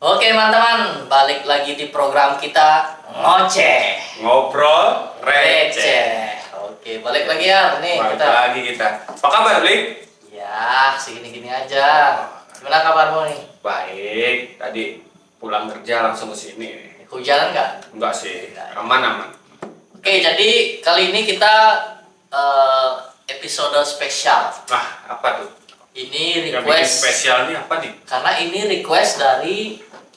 Oke teman-teman, balik lagi di program kita Ngoceh Ngobrol receh. Oke, balik lagi ya nih Balik kita. lagi kita. Apa kabar, Blik? Ya, segini-gini aja. Gimana kabarmu nih? Baik. Tadi pulang kerja langsung ke sini. Hujanan nggak? Enggak sih. Enggak. Aman-aman. Oke, jadi kali ini kita episode spesial. Apa tuh? Ini Yang bikin request spesial nih apa nih? karena ini request dari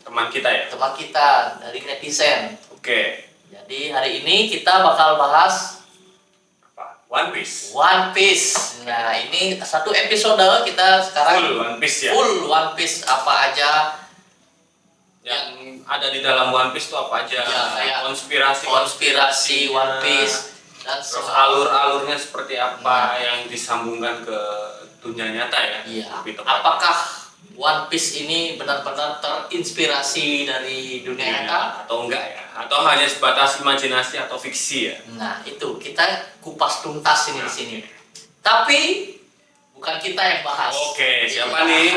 Teman kita ya? teman kita, dari netizen. Oke. Jadi hari ini kita bakal bahas Apa? One Piece. One Piece. Nah, ini satu episode kita sekarang Full One Piece ya? full One Piece, apa aja Yang ada di dalam One Piece tuh apa aja? Ya, kayak konspirasi One Piece dan Terus semua. alur-alurnya seperti apa Nah. yang disambungkan ke dunia nyata ya? Iya. Lebih tepatnya. Apakah One Piece ini benar-benar terinspirasi dari dunia Iya, nyata? atau enggak ya? Atau hanya sebatas imajinasi atau fiksi ya? Nah, itu kita kupas tuntas ini Nah. di sini. Tapi bukan kita yang bahas. Oke, siapa Iya. nih?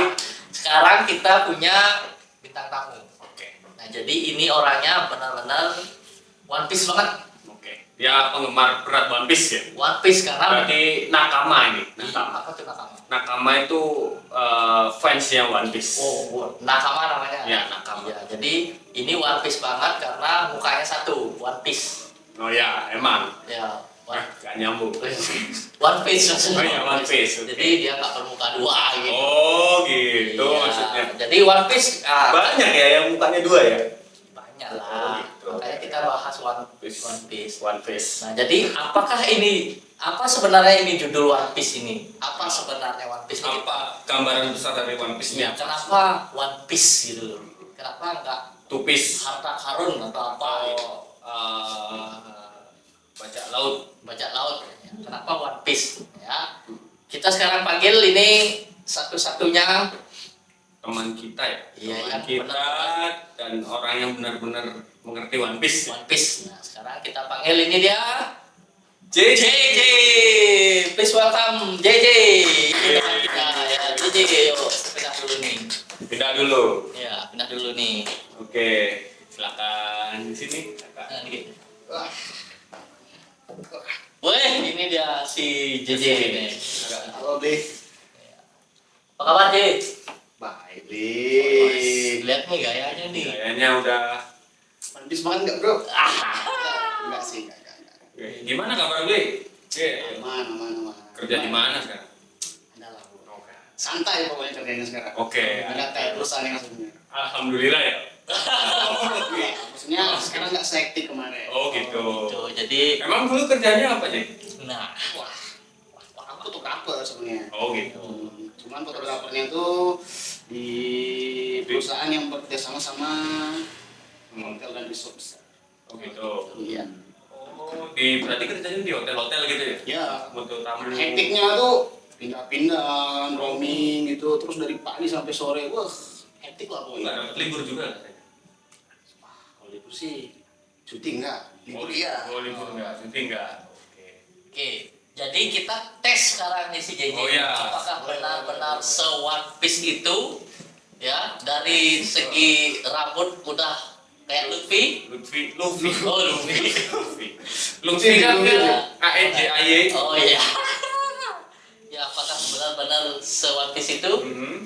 Sekarang kita punya bintang tamu. Oke. Nah, jadi ini orangnya benar-benar One Piece banget. Oke. Dia penggemar berat One Piece ya? One Piece karena Berarti nakama ini. Nakama. apa tuh nakama? Nakama itu fansnya One Piece. Oh, nakama namanya. Ya, nakama. Ya, jadi ini One Piece banget karena mukanya satu, One Piece. Oh ya, emang. Ya, Gak nyambung. One Piece maksudnya. Oh iya, One Piece, oke. Jadi dia nggak bermuka dua gitu. Oh gitu Iya, maksudnya. Jadi One Piece Banyak ya yang mukanya dua ya? banyak Oh, lah. gitu. Makanya kita bahas One Piece. Piece. One Piece. Nah, jadi apa sebenarnya ini judul One Piece ini? Apa sebenarnya One Piece ini? Apa gambaran besar dari One Piece ini? Ya, kenapa One Piece gitu loh? Kenapa enggak Two Piece harta karun atau apa gitu? bajak laut. Bajak laut ya. Kenapa One Piece ya? Kita sekarang panggil ini satu-satunya Teman kita ya, Iya, teman yang kita benar-benar. dan orang yang benar-benar mengerti One Piece. One Piece. Nah, sekarang kita panggil ini dia JJ. JJ. Please welcome JJ. Ini teman kita ya. JJ, yuk pindah dulu nih. Pindah dulu. Ya, pindah dulu nih. Oke, silakan di sini. Nah, ini. Weh, ini dia si JJ ini. Halo, Bli. Apa kabar, J? Baik, Bli. Lihat nih gayanya nih. Kayaknya udah. Mantis banget nggak, bro? Enggak sih, enggak. Oke, gimana kabar Bli? Aman. Kerja di mana sekarang? Ada lah, bro. Santai pokoknya kerjanya sekarang. Oke. Ada kayak perusahaan yang sebenarnya. Alhamdulillah ya. Maksudnya sekarang nggak se-hektik kemarin. Oh gitu. Tuh, jadi Emang dulu kerjanya apa sih? nah, Wah, aku fotografer sebenarnya. Oh gitu. Cuman fotografernya tuh di perusahaan yang bekerja sama hotel dan resort besar. Oh gitu. Iya. Oh, berarti kerjanya di hotel-hotel gitu ya? Ya, Untuk tamu. hektiknya tuh pindah-pindah, roaming gitu, terus dari pagi sampai sore, wah, hektik lah Enggak pokoknya. dapat libur juga katanya. Kalau libur sih, cuti enggak, libur iya. Oh libur enggak, cuti enggak. Oke. oke. Jadi kita tes sekarang nih si JJ. Oh, iya. Apakah benar-benar se-One Piece itu ya, dari segi rambut udah kayak Luffy? Lutfi. Oh, Luffy. Luffy kan Luffy. AEJAY. Oh iya. Ya, apakah benar-benar se-One Piece itu?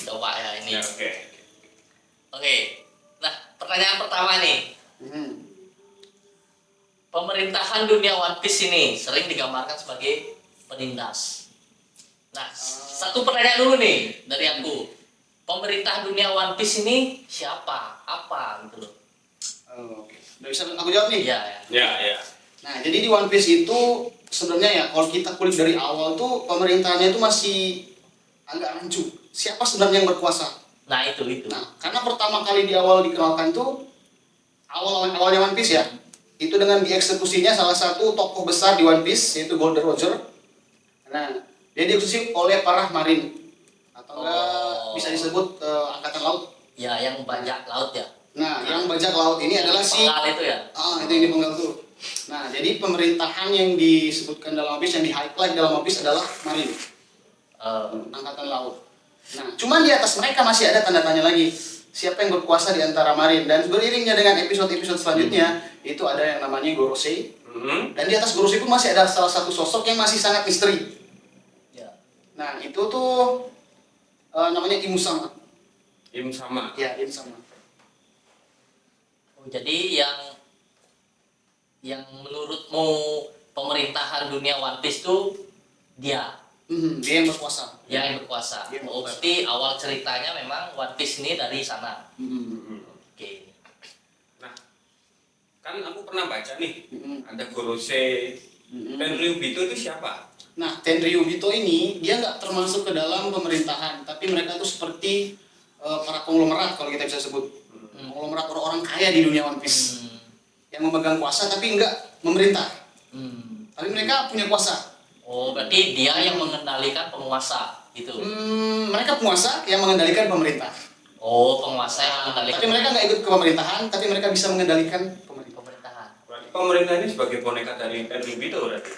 Coba ya ini. Ya, oke. Oke. Nah, pertanyaan pertama nih. Pemerintahan dunia One Piece ini sering digambarkan sebagai penindas. Nah, satu pertanyaan dulu nih dari aku. Pemerintah dunia One Piece ini siapa? Apa gitu loh? Oke, udah bisa aku jawab nih? Iya, ya. Ya. Nah, jadi di One Piece itu sebenarnya ya, kalau kita kulik dari awal tuh pemerintahannya itu masih agak rancu. Siapa sebenarnya yang berkuasa? Nah, itu. Nah, karena pertama kali di awal dikenalkan tuh awalnya One Piece ya, itu dengan dieksekusinya salah satu tokoh besar di One Piece yaitu Golden Roger. Nah, dia dieksekusi oleh para marine atau enggak bisa disebut angkatan laut. Ya, yang bajak laut ya. Nah, yang bajak laut ini adalah si Penggal itu ya. itu yang dipenggal tuh. Nah, jadi pemerintahan yang disebutkan dalam One Piece, yang di highlight dalam One Piece adalah marine, angkatan laut. Nah, cuman di atas mereka masih ada tanda tanya lagi. siapa yang berkuasa di antara Marin. Dan beriringnya dengan episode-episode selanjutnya itu ada yang namanya Gorosei. Dan di atas Gorosei pun masih ada salah satu sosok yang masih sangat misteri. Ya. Nah itu tuh namanya Imusama. Im sama. Ya, Imusama. Oh, jadi yang menurutmu pemerintahan dunia One Piece tuh dia Dia yang berkuasa. yang berkuasa. Dia yang Oh, berkuasa. berarti awal ceritanya memang One Piece ini dari sana. Oke. Nah, kan aku pernah baca nih, Mhm. ada Gorosei. Tenryubito itu siapa? Nah, Tenryubito ini dia nggak termasuk ke dalam pemerintahan, tapi mereka tuh seperti para konglomerat kalau kita bisa sebut. Konglomerat orang-orang kaya di dunia One Piece yang memegang kuasa tapi nggak memerintah. Tapi mereka punya kuasa. Oh, berarti dia yang mengendalikan penguasa gitu. Mereka penguasa yang mengendalikan pemerintah. Oh, penguasa yang mengendalikan Tapi mereka nggak ikut ke pemerintahan, tapi mereka bisa mengendalikan pemerintah. pemerintahan. Berarti pemerintah ini sebagai boneka dari Tenryubito berarti.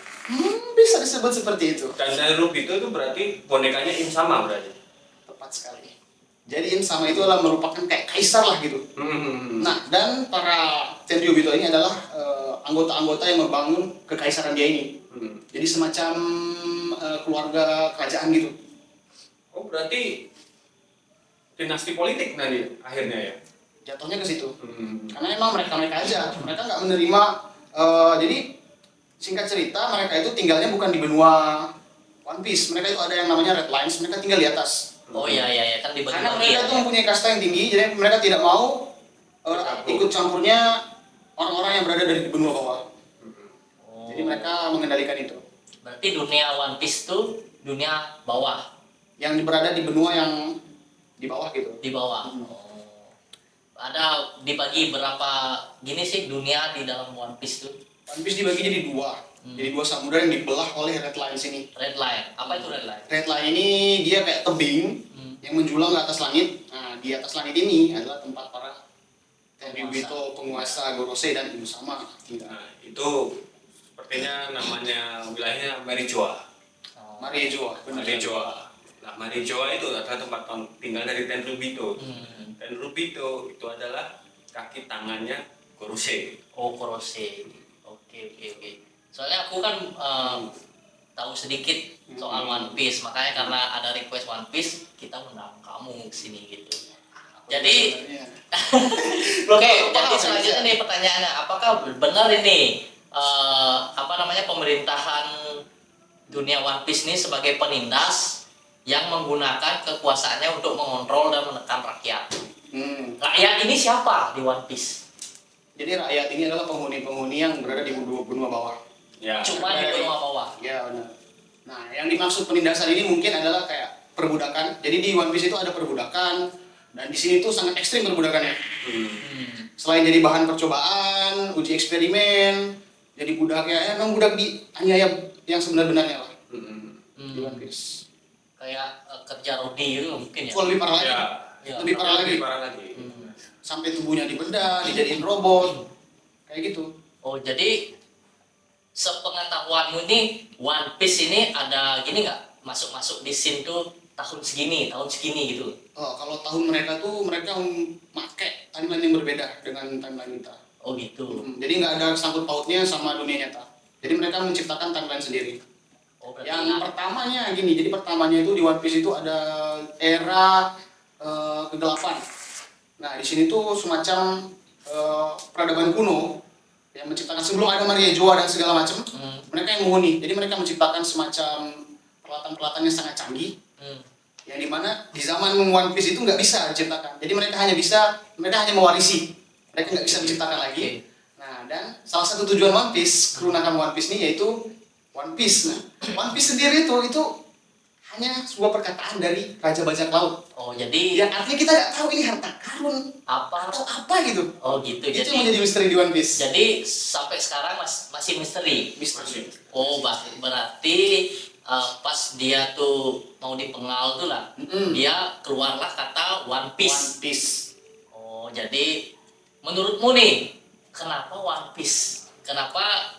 Bisa disebut seperti itu. Dan Tenryubito itu berarti bonekanya Im sama berarti. Tepat sekali. Jadi Insama itu adalah merupakan kayak kaisar lah gitu. Nah, dan para Tenryubito ini adalah anggota-anggota yang membangun kekaisaran dia ini. Jadi semacam keluarga kerajaan gitu. Oh berarti dinasti politik nanti akhirnya ya? Jatuhnya ke situ. Karena emang mereka aja, mereka nggak menerima. Jadi singkat cerita mereka itu tinggalnya bukan di benua One Piece. Mereka itu ada yang namanya Red Lines. Mereka tinggal di atas. Oh iya kan dibagi-bagi Karena mereka ya. itu mempunyai kasta yang tinggi, jadi mereka tidak mau ikut campurnya orang-orang yang berada di benua bawah. Oh. Jadi mereka mengendalikan itu. Berarti dunia One Piece itu dunia bawah, Yang berada di benua yang di bawah gitu. di bawah. Oh. Ada dibagi berapa gini sih dunia di dalam One Piece tuh? One Piece dibagi jadi dua. Jadi dua samudra yang dibelah oleh Red Lines ini. Red line. Apa itu red line? Red Line ini dia kayak tebing yang menjulang ke atas langit. Nah, di atas langit ini adalah tempat para Tenryubito, penguasa Gorosei dan Imusama tinggal. Nah itu sepertinya namanya wilayahnya Marijoa. Oh. Mariejoa, benar. Marijoa. Nah Marijoa itu adalah tempat tinggal dari Tenryubito. Tenryubito itu adalah kaki tangannya Gorosei. Oh, Kurose. Oke. Soalnya aku kan tahu sedikit soal One Piece, makanya karena ada request One Piece, kita undang kamu ke sini gitu. Jadi, oke, jadi selanjutnya nih pertanyaannya, apakah benar ini pemerintahan dunia One Piece ini sebagai penindas yang menggunakan kekuasaannya untuk mengontrol dan menekan rakyat? Rakyat ini siapa di One Piece? Jadi rakyat ini adalah penghuni-penghuni yang berada di benua bawah. Ya. Cuma di benua bawah. Ya benar. Nah, yang dimaksud penindasan ini mungkin adalah kayak perbudakan. Jadi di One Piece itu ada perbudakan dan di sini tuh sangat ekstrim perbudakannya. Selain jadi bahan percobaan, uji eksperimen, jadi budak ya emang budak dianiaya yang sebenar-benarnya lah di One Piece. Kayak kerja rodi itu mungkin ya. Oh, lebih parah lagi. Ya. Lebih parah lagi. Sampai tubuhnya dibedah, dijadiin robot. Kayak gitu. Oh, jadi sepengetahuanmu ini One Piece ini ada gini nggak? Masuk-masuk di scene tuh tahun segini gitu. Oh, kalau tahun mereka tuh mereka memakai timeline yang berbeda dengan timeline kita. Oh gitu. Jadi nggak ada sangkut pautnya sama dunia nyata. Jadi mereka menciptakan timeline sendiri. Oh, berarti Yang pertamanya gini, jadi pertamanya itu di One Piece itu ada era kegelapan. Nah di sini tuh semacam peradaban kuno yang menciptakan sebelum ada Mariejoa dan segala macam. Mereka yang menghuni. Jadi mereka menciptakan semacam peralatan-peralatan yang sangat canggih. Yang dimana di zaman One Piece itu nggak bisa diciptakan. Jadi mereka hanya mewarisi. Mereka nggak bisa menciptakan lagi. Nah, dan salah satu tujuan One Piece, kerunakan One Piece ini yaitu One Piece. Nah, One Piece sendiri itu hanya sebuah perkataan dari Raja Bajak Laut. Oh, jadi Yang artinya kita nggak tahu ini harta karun apa? atau apa gitu. Oh gitu. Itu Jadi yang menjadi misteri di One Piece. jadi sampai sekarang masih misteri. Misteri. Oh, berarti pas dia tuh mau dipenggal tuh lah, dia keluarlah kata One Piece. One Piece. Oh, jadi menurutmu nih, kenapa One Piece? Kenapa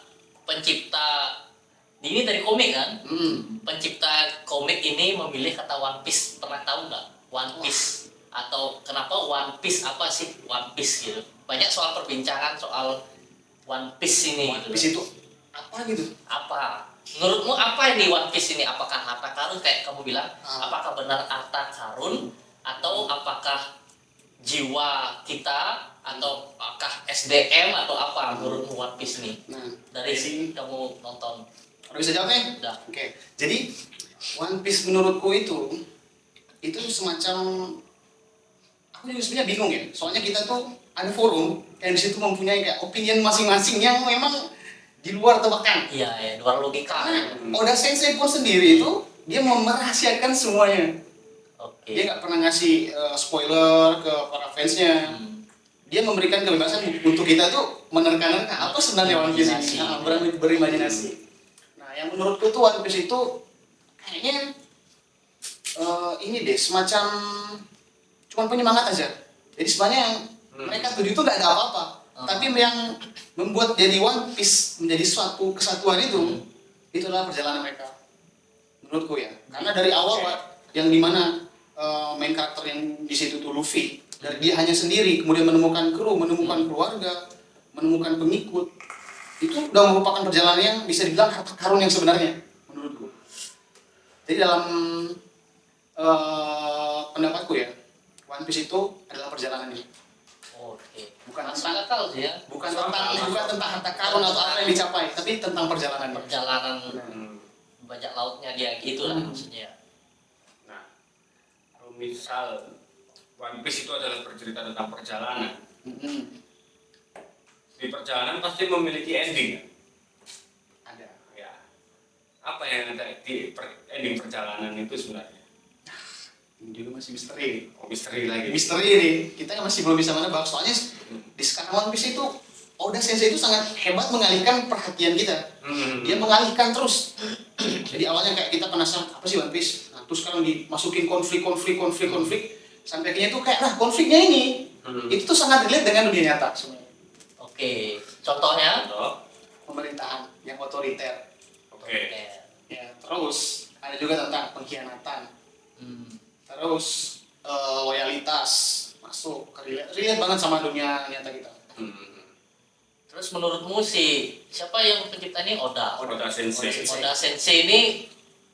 pencipta ini dari komik kan? Pencipta komik ini memilih kata One Piece. Pernah tahu nggak? One Piece. atau kenapa One Piece, apa sih One Piece gitu. Banyak soal perbincangan soal One Piece ini. One gitu. Piece itu apa gitu? Apa? Menurutmu apa ini One Piece ini? Apakah harta karun kayak kamu bilang? Apakah benar harta karun atau apakah jiwa kita atau apakah SDM atau apa menurutmu One Piece ini? Nah, Dari sini kamu nonton. udah bisa jawab nih? Udah. Oke. Jadi One Piece menurutku itu semacam, aku juga sebenarnya bingung ya. Soalnya kita tuh ada forum yang di situ mempunyai kayak opinion masing-masing yang memang di luar tebakan. Iya, ya, luar logika. Karena Oda Sensei pun sendiri itu dia merahasiakan semuanya. Oke. Dia nggak pernah ngasih spoiler ke para fansnya. Dia memberikan kebebasan untuk kita tuh menerka-nerka apa sebenarnya One Piece ini. Imajinasi. Berimajinasi. Nah, yang menurutku tuh One Piece itu kayaknya ini deh semacam cuman penyemangat aja. Jadi sebenarnya yang mereka tuju itu nggak ada apa-apa. Tapi yang membuat jadi One Piece menjadi suatu kesatuan itu adalah perjalanan mereka. Menurutku ya. Karena dari awal yang dimana main karakter yang di situ tuh Luffy, dari dia hanya sendiri, kemudian menemukan kru, menemukan keluarga, menemukan pengikut, itu udah merupakan perjalanan yang bisa dibilang harta karun yang sebenarnya menurutku. Jadi dalam pendapatku ya, One Piece itu adalah perjalanan ini. Oke. Bukan Masuk tentang akal sih ya. bukan tentang harta karun atau apa yang dicapai, tapi tentang perjalanan. Perjalanan bajak lautnya dia gitu lah maksudnya. Nah, kalau misal One Piece itu adalah bercerita tentang perjalanan, di perjalanan pasti memiliki ending kan? Ada. Ya. Apa yang ada di ending perjalanan itu sebenarnya? Ini juga masih misteri. Oh, misteri lagi. Misteri nih, kita masih belum bisa menebak. Soalnya di sekarang One Piece itu Oda Sensei itu sangat hebat mengalihkan perhatian kita. Dia mengalihkan terus. Jadi awalnya kayak kita penasaran apa sih One Piece. Nah, terus sekarang dimasukin konflik. Sampai akhirnya tuh kayak konfliknya ini itu tuh sangat relate dengan dunia nyata sebenarnya. Oke. Contohnya? Contoh? Pemerintahan yang otoriter. Oke. Ya, terus ada juga tentang pengkhianatan. Terus loyalitas masuk ke relate banget sama dunia nyata kita. Terus menurutmu siapa yang pencipta ini? Oda. Oda Sensei. Oda Sensei ini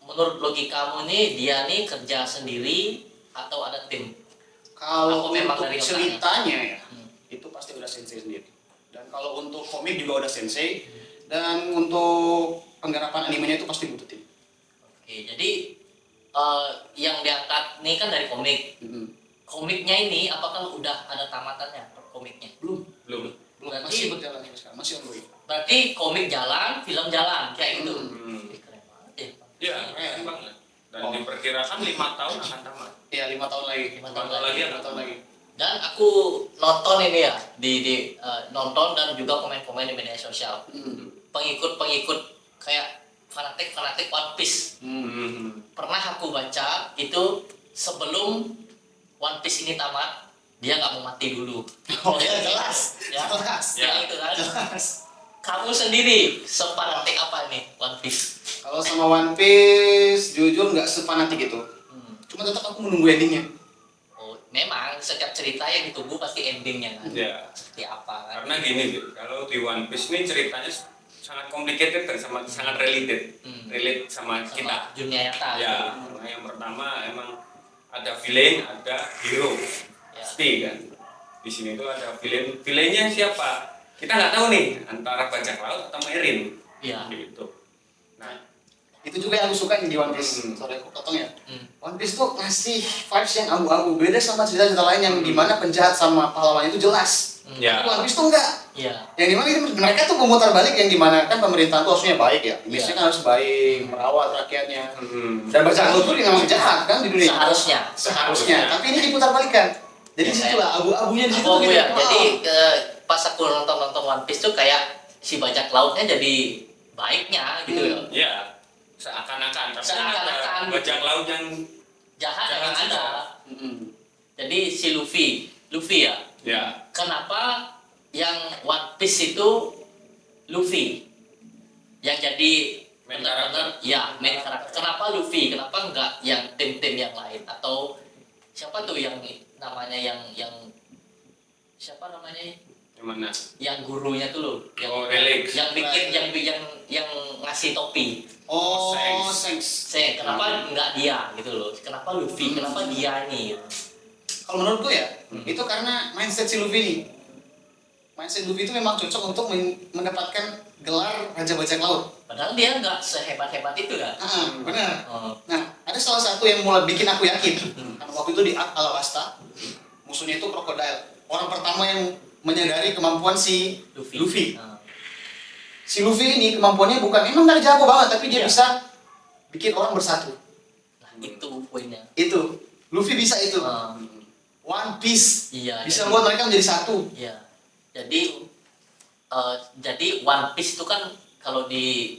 menurut logikamu nih dia nih kerja sendiri atau ada tim? Kalau Aku memang untuk dari ceritanya ya, itu pasti Oda Sensei sendiri. Dan kalau untuk komik juga Oda Sensei. Dan untuk penggarapan animenya itu pasti butuh tim. Oke, jadi yang diangkat nih kan dari komik. Komiknya ini apakah udah ada tamatannya per komiknya? Belum. Berarti- Masih berjalan sampai sekarang, masih ongoing. Berarti komik jalan, film jalan kayak gitu. Ih, keren banget ya. Iya, keren banget. Dan diperkirakan 5 tahun akan tamat. Iya, 5 tahun lagi. 5 tahun lagi. 5 tahun lagi. Dan aku nonton ini ya di nonton dan juga komen-komen di media sosial. Pengikut kayak fanatik One Piece. Pernah aku baca itu sebelum One Piece ini tamat dia nggak mau mati dulu. Oh ya, jelas. Ya, Jelas. ya itu kan. Jelas. Kamu sendiri sefanatik apa nih One Piece? Kalau sama One Piece, jujur nggak sefanatik itu. Cuma tetap aku menunggu endingnya. Oh, memang setiap cerita yang ditunggu pasti endingnya kan. Ya. Seperti apa kan? Karena gini, kalau di One Piece ini ceritanya sangat complicated dan sangat related. Relate sama kita. Sama dunia nyata. Ya, karena yang pertama emang ada villain, ada hero. Ya. Pasti kan. Di sini tuh ada villain. Villainnya siapa? Kita nggak tahu nih antara bajak laut atau Merin. Iya. Gitu. Nah, Itu juga yang aku suka di One Piece. Sorry aku potong ya. Hmm. One Piece tuh ngasih vibes yang abu-abu. Beda sama cerita-cerita lain yang dimana penjahat sama pahlawan itu jelas. ya. Tapi One Piece tuh enggak. Iya. Yang dimana itu mereka tuh memutar balik yang dimana kan pemerintahan tuh harusnya baik ya. Biasanya kan harus baik, merawat rakyatnya. Dan bajak laut tuh memang jahat kan di dunia. Seharusnya. Tapi ini diputar balikan. Jadi Ya, situlah abu-abunya di situ Oh tuh gitu. ya, Wow. jadi pas aku nonton One Piece tuh kayak si bajak lautnya jadi baiknya gitu ya. Ya, seakan-akan. Tapi Seakan-akan. ada bajak laut yang Jahat Jahat memang juga. ada. Mm-mm. Jadi si Luffy ya. ya. Kenapa yang One Piece itu Luffy yang jadi Main benar-benar ya main karakter. Kenapa Luffy? Kenapa enggak yang tim-tim yang lain atau siapa tuh yang namanya yang siapa namanya? Yang mana? Yang gurunya tuh loh, Oh, Relix. yang bikin yang ngasih topi. Oh, Shanks. Shanks. Kenapa nggak dia gitu loh? Kenapa Luffy? Kenapa dia ini? Gitu. Kalau menurutku ya, itu karena mindset si Luffy ini. Mindset Luffy itu memang cocok untuk mendapatkan gelar Raja Bajak Laut. Padahal dia nggak sehebat-hebat itu kan? Benar. Oh. Nah, ada salah satu yang mulai bikin aku yakin. Karena waktu itu di Alabasta, musuhnya itu Crocodile. Orang pertama yang menyadari kemampuan si Luffy. Si Luffy ini kemampuannya bukan emang nggak jago banget, tapi dia Iya. bisa bikin orang bersatu. Nah, itu poinnya. Itu Luffy bisa itu. One Piece Iya. bisa jadi- membuat mereka menjadi satu. Iya. Jadi One Piece itu kan kalau di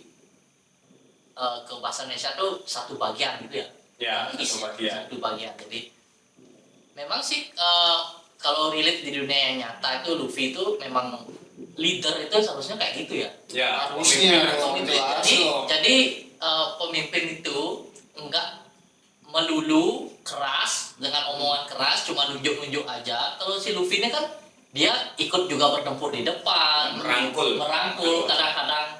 ke bahasa Indonesia tuh satu bagian gitu ya. Ya, One Piece, satu bagian. Satu bagian. Jadi memang sih kalau relate di dunia yang nyata itu Luffy itu memang leader itu seharusnya kayak gitu ya. Ya, Harusnya. pemimpin. Jelas Jadi, dong. jadi pemimpin itu enggak melulu keras dengan omongan keras, cuma nunjuk-nunjuk aja. Kalau si Luffy ini kan dia ikut juga bertempur di depan, Merangkul. Kadang-kadang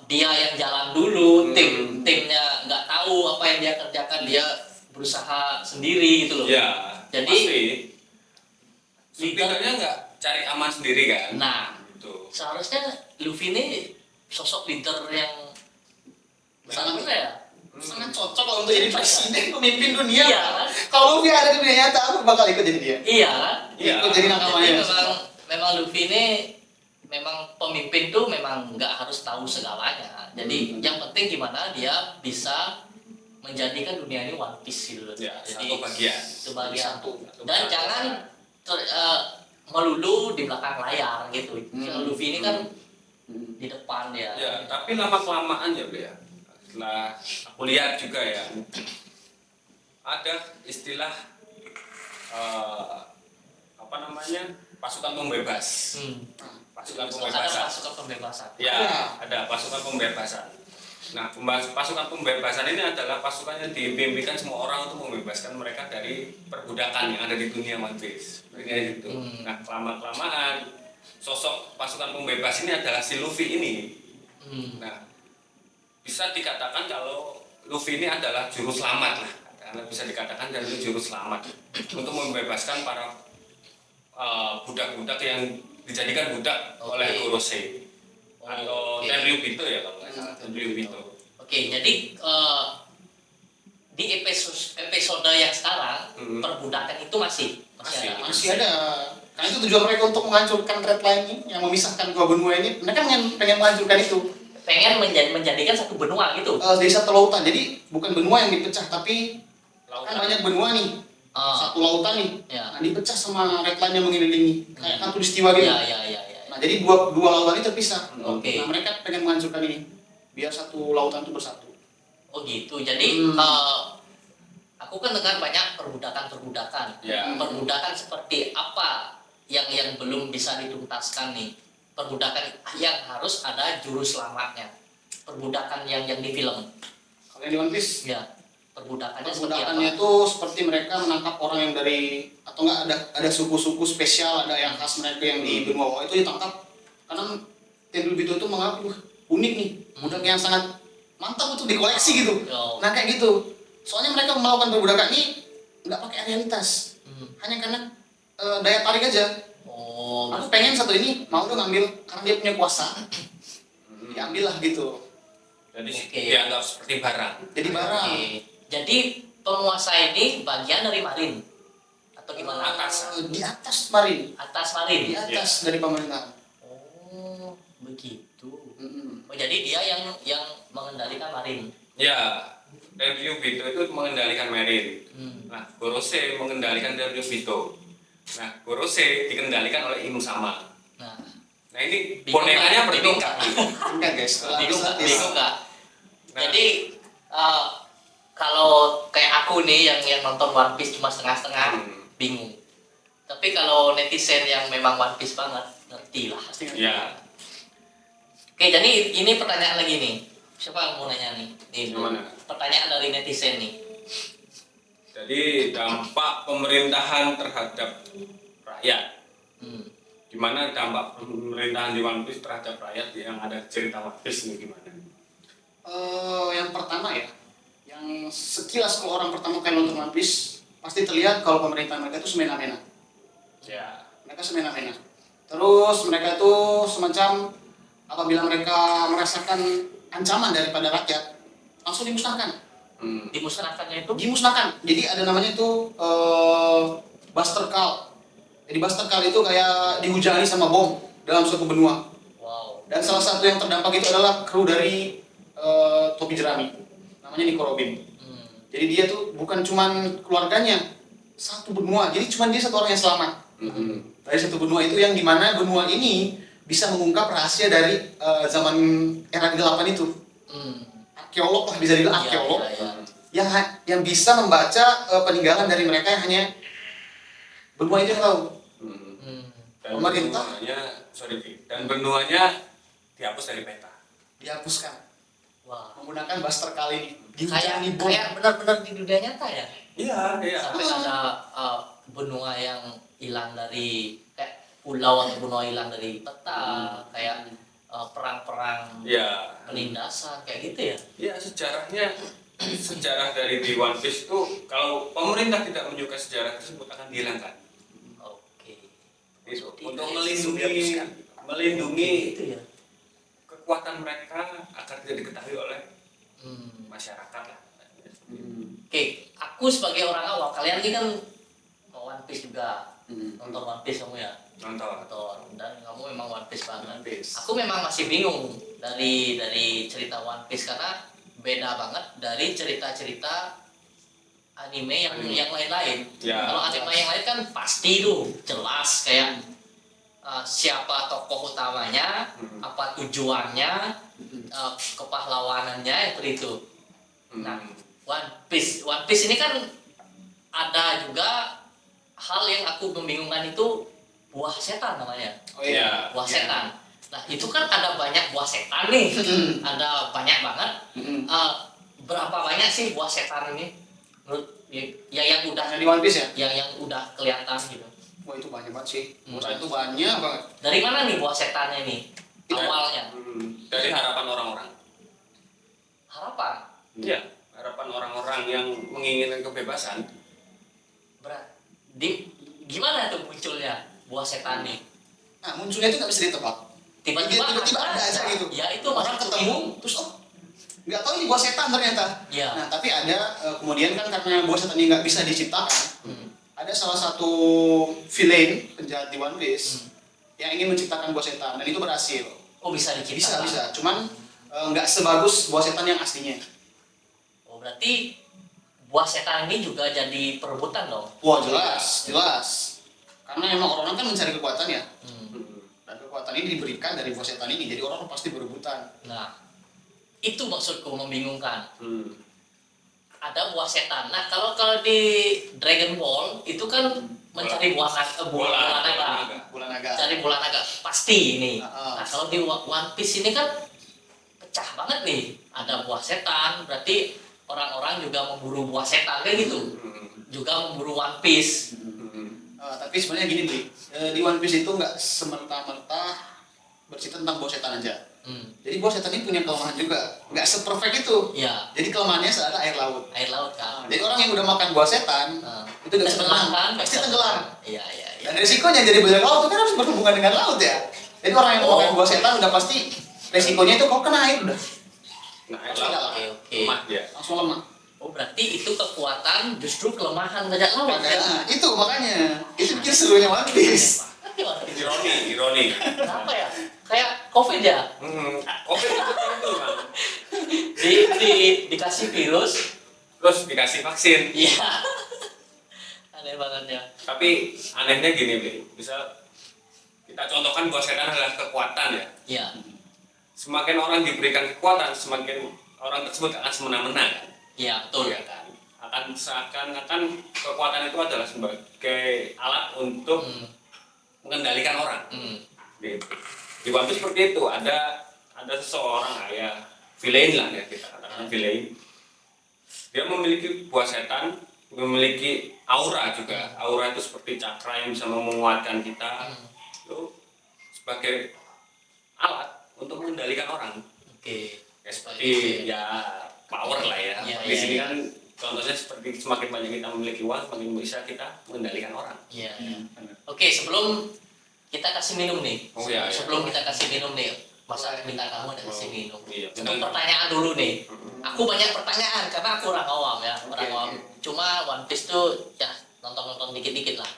dia yang jalan dulu, timnya nggak tahu apa yang dia kerjakan, dia berusaha sendiri gitu loh. Ya, Jadi- pasti. Setidaknya nggak cari aman sendiri kan? Nah, Gitu. seharusnya Luffy ini sosok leader yang Sangat- sangat ya. Sangat cocok lah untuk jadi presiden, pemimpin dunia. Iya kan? Kalau Luffy ada di dunia nyata, aku bakal ikut jadi dia. Iya kan? Iya. Ikut jadi Jadi nakamannya. memang Luffy ini memang pemimpin tuh memang nggak harus tahu segalanya. Jadi yang penting gimana dia bisa menjadikan dunia ini One Piece gitu loh. Ya, Jadi satu bagian. sebagian. Satu. Dan jangan melulu di belakang layar gitu. Kalau Luffy ini kan di depan dia. Ya, tapi lama kelamaan ya, Bro ya. Setelah aku lihat juga ya, ada istilah apa namanya, pasukan pembebas. Pasukan Ada pembebasan. pasukan pembebasan. Ya, ada pasukan pembebasan. Nah, pasukan pembebasan ini adalah pasukan yang dipimpinkan semua orang untuk membebaskan mereka dari perbudakan yang ada di dunia One Piece. Kayak gitu. Nah, kelamaan sosok pasukan pembebas ini adalah si Luffy ini. Nah, bisa dikatakan kalau Luffy ini adalah juru selamat lah. Karena bisa dikatakan dari juru selamat untuk membebaskan para budak-budak yang dijadikan budak oleh Gorosei atau Oke. Tenryubito ya kalau nggak salah, Tenryubito. Oke, jadi di episode yang sekarang perbudakan itu masih Masih. ada. Masih ada. Karena itu tujuan mereka untuk menghancurkan red line ini, yang memisahkan dua benua ini. Mereka pengen menghancurkan itu. Pengen menjadikan satu benua gitu. Dari satu lautan. Jadi bukan benua yang dipecah, tapi kan banyak benua nih. Satu lautan nih. Ya. Nah, dipecah sama red line yang mengelilingi. Kayak kan tulistiwa gitu. Ya. Nah, jadi dua lautan ini terpisah. Oke. Nah, mereka pengen menghancurkan ini. Biar satu lautan itu bersatu. Oh gitu. Jadi aku kan dengar banyak perbudakan. Ya. Perbudakan seperti apa yang belum bisa dituntaskan nih? Perbudakan yang harus ada juru selamatnya. Perbudakan yang di film. Kalau yang di One Piece, Ya. Perbudakannya seperti apa? perbudakannya itu seperti mereka menangkap orang yang dari, atau enggak ada suku-suku spesial, ada yang khas mereka yang di benua bawah itu ditangkap. Karena Tenryubito itu menganggap unik nih, budak yang sangat mantap untuk dikoleksi gitu. Oh. Nah kayak gitu. Soalnya mereka melakukan perbudakan ini nggak pakai realitas, hanya karena daya tarik aja. Oh. Aku pengen satu ini, mau dong ngambil karena dia punya kuasa, diambil lah gitu. Jadi Oke. dianggap seperti barang. Jadi barang. Oke. Jadi penguasa ini bagian dari marin atau gimana? Atas. Di atas marin, Atas marin. di atas dari pemerintahan. Oh, begitu. Mm-mm. Oh, jadi dia yang mengendalikan marin. Ya, Tenryubito itu mengendalikan Marine. Nah, Gorosei mengendalikan Tenryubito. Nah, Gorosei dikendalikan oleh Imusama. Nah, Nah, ini bingung bonekanya nggak? bertingkat. Enggak guys, setelah Bingung nggak? habis- Bingung nggak? Nah. Jadi kalau kayak aku nih yang nonton One Piece cuma setengah-setengah, bingung. Tapi kalau netizen yang memang One Piece banget, ngerti lah. Pasti ngerti. Ya, Oke, jadi ini pertanyaan lagi nih. Siapa yang mau nanya nih? Nih, Yang mana? pertanyaan dari netizen nih. Jadi dampak pemerintahan terhadap rakyat. Gimana dampak pemerintahan di One Piece terhadap rakyat yang ada cerita One Piece ini gimana? Yang pertama ya, yang sekilas kalau orang pertama kali nonton One Piece pasti terlihat kalau pemerintah mereka itu semena-mena. Ya. Mereka semena-mena. Terus mereka itu semacam apabila mereka merasakan ancaman daripada rakyat, langsung dimusnahkan. Dimusnahkannya itu Dimusnahkan. Jadi ada namanya itu Buster Call. Jadi Buster Call itu kayak dihujani sama bom dalam suatu benua. wow. Dan salah satu yang terdampak itu adalah kru dari Topi Jerami. Namanya Nico Robin. Jadi dia tuh bukan cuman keluarganya, satu benua. Jadi cuman dia satu orang yang selamat. Dari satu benua itu yang dimana benua ini bisa mengungkap rahasia dari zaman era ke-8 itu. Arkeolog lah, bisa dibilang arkeolog. Yang bisa membaca peninggalan dari mereka yang hanya benua itu yang tahu. Dan Pemerintah? benuanya dihapus dari peta. Dihapuskan Wah. menggunakan Buster Call ini. Kayak Dihujani bom. benar-benar di dunia nyata ya. Iya, iya. Sampai ada benua yang hilang dari kayak pulau atau benua hilang dari peta, kayak perang-perang Iya. penindasan kayak gitu ya. Ya, sejarah dari di One Piece itu kalau pemerintah tidak menyukai sejarah tersebut akan dihilangkan. Oke. Itu Jadi untuk dihapuskan. melindungi Gitu ya. kekuatan mereka agar tidak diketahui oleh masyarakat lah. Oke, aku sebagai orang awam, kalian ini kan One Piece juga, nonton One Piece kamu ya? Nonton. Dan kamu memang One Piece banget. One Piece. Aku memang masih bingung dari cerita One Piece karena beda banget dari cerita-cerita anime yang lain-lain. Ya. Kalau anime yang lain kan pasti tuh jelas kayak siapa tokoh utamanya, apa tujuannya, kepahlawanannya itu. Nah, One Piece ini kan ada juga hal yang aku membingungkan itu buah setan namanya. Oh iya. Buah setan. Nah, itu kan ada banyak buah setan nih. Ada banyak banget. Berapa banyak sih buah setan ini? Menurut ya yang udah Yang di One Piece ya? yang udah kelihatan gitu. Wah itu banyak banget sih. Menurut saya itu banyak banget. Dari mana nih buah setannya nih? Awalnya. Dari harapan orang-orang. Harapan. Iya, harapan orang-orang yang menginginkan kebebasan. Gimana tuh munculnya buah setan nih? Nah munculnya itu nggak bisa ditebak. Tiba-tiba ada aja gitu. Ya itu orang maksudku ketemu bingung. terus nggak tahu ini buah setan ternyata. Iya. Nah tapi ada kemudian kan karena buah setan ini nggak bisa diciptakan, ada salah satu villain penjahat di One Piece yang ingin menciptakan buah setan dan itu berhasil. Oh bisa diciptakan. Bisa. Cuman nggak sebagus buah setan yang aslinya. Oh berarti buah setan ini juga jadi perebutan dong. Wah jelas. Karena memang orang kan mencari kekuatan ya. Dan kekuatan ini diberikan dari buah setan ini, jadi orang pasti berebutan. Nah, itu maksudku membingungkan. Ada buah setan. Nah, kalau di Dragon Ball itu kan mencari buah naga. Bulan naga. Cari bola naga pasti ini. Heeh. Nah, kalau di One Piece ini kan pecah banget nih. Ada buah setan, berarti orang-orang juga memburu buah setan kayak gitu. Juga memburu One Piece. Tapi sebenarnya gini Bli, di One Piece itu nggak semerta-merta bercerita tentang buah setan aja. Jadi buah setan ini punya kelemahan juga, nggak seperfect itu. Iya, Jadi kelemahannya adalah air laut. air laut kan. Jadi orang yang udah makan buah setan itu nggak bisa Tenggelam berenang, kan? pasti tenggelam. Iya. Dan resikonya jadi bajak laut itu kan harus berhubungan dengan laut ya. Jadi orang yang makan buah setan udah pasti resikonya itu kok kena air udah Nah, Oke. lemah dia. langsung lemah. Oh berarti itu kekuatan justru kelemahan bajak laut ya? Nah, itu makanya itu bikin serunya One Piece. Ironi. Kenapa ya? Kayak COVID ya? Covid itu Bang. Dikasih virus, Terus dikasih vaksin. iya. Aneh banget ya. Tapi anehnya gini, Bi. Bisa kita contohkan buah setan adalah kekuatan ya. Iya. Semakin orang diberikan kekuatan, semakin orang tersebut akan semena-mena kan. Iya, betul. Ya kan. Akan seakan-akan kekuatan itu adalah sebagai alat untuk mengendalikan orang. Gitu. Di One Piece seperti itu, ada seseorang villain lah ya, kita katakan villain. Dia memiliki buah setan memiliki aura juga. Aura itu seperti cakra yang bisa menguatkan kita. Itu sebagai alat untuk mengendalikan orang. Oke. Ya seperti ya power lah ya. Iya, Di sini iya. kan contohnya seperti semakin banyak kita memiliki uang, semakin bisa kita mengendalikan orang. Iya. Oke, sebelum kita kasih minum nih. Oh, iya, iya. Sebelum kita kasih minum nih, masa minta kamu ada kasih Oh, minum. iya, Untuk benar. pertanyaan dulu nih. Aku banyak pertanyaan karena aku orang awam ya, orang Oke, awam. oke. Cuma One Piece tuh ya nonton-nonton dikit-dikit lah.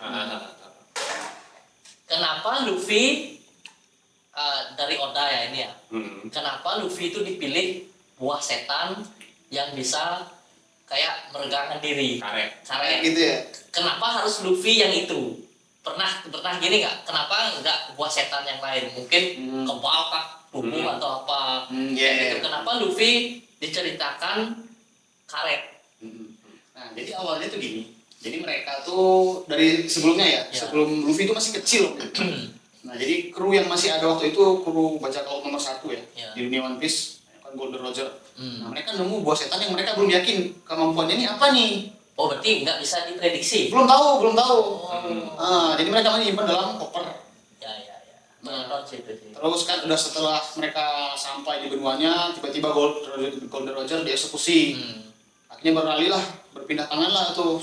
Kenapa Luffy dari Oda ya ini ya? Kenapa Luffy itu dipilih buah setan yang bisa kayak meregangkan diri? Karet. Karet. Gitu ya. Kenapa harus Luffy yang itu? Pernah gini nggak? Kenapa nggak buah setan yang lain? Mungkin kebal kah, tubuh atau apa? Iya, Kayak gitu. iya. Kenapa Luffy diceritakan karet? Nah, jadi awalnya tuh gini. Jadi mereka tuh dari sebelumnya ya, Ya. sebelum Luffy itu masih kecil. Nah, jadi kru yang masih ada waktu itu kru bajak laut nomor 1 ya, Ya. di dunia One Piece, kan Golden Roger. Hmm. Nah, mereka nemu buah setan yang mereka belum yakin kemampuannya ini apa nih. Oh berarti nggak bisa diprediksi? Belum tahu. Oh. Jadi mereka menyimpan dalam koper. Ya. Menonton sih itu sih. Terus kan udah setelah mereka sampai di benuanya, tiba-tiba Golden Roger dieksekusi. Akhirnya beralih lah, berpindah tangan lah tuh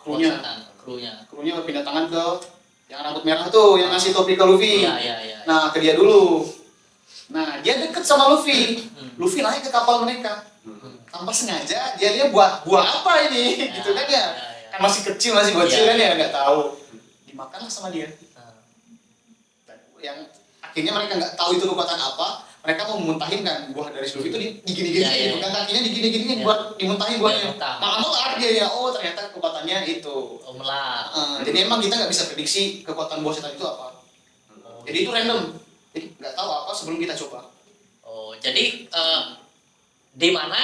krunya. Krunya berpindah tangan ke yang rambut merah tuh, yang ngasih topi ke Luffy. Iya. Nah, ke dia dulu. Nah, dia deket sama Luffy. Luffy naik ke kapal mereka. Tanpa sengaja, dia lihat buah apa ini, gitu kan ya. Kan masih kecil, masih bocil kan ya, nggak tahu. Dimakanlah sama dia. Yang akhirnya mereka nggak tahu itu kekuatan apa. Mereka mau memuntahin kan buah dari Luffy itu digini-gini, Iya. bukan kakinya digini-gini Iya. buat dimuntahin buahnya. Iya, muntah. Malah melar dia ya. Oh, ternyata kekuatannya itu. Oh melar. Jadi emang kita nggak bisa prediksi kekuatan buah setan itu apa. Jadi itu random. Jadi nggak tahu apa sebelum kita coba. Oh jadi di mana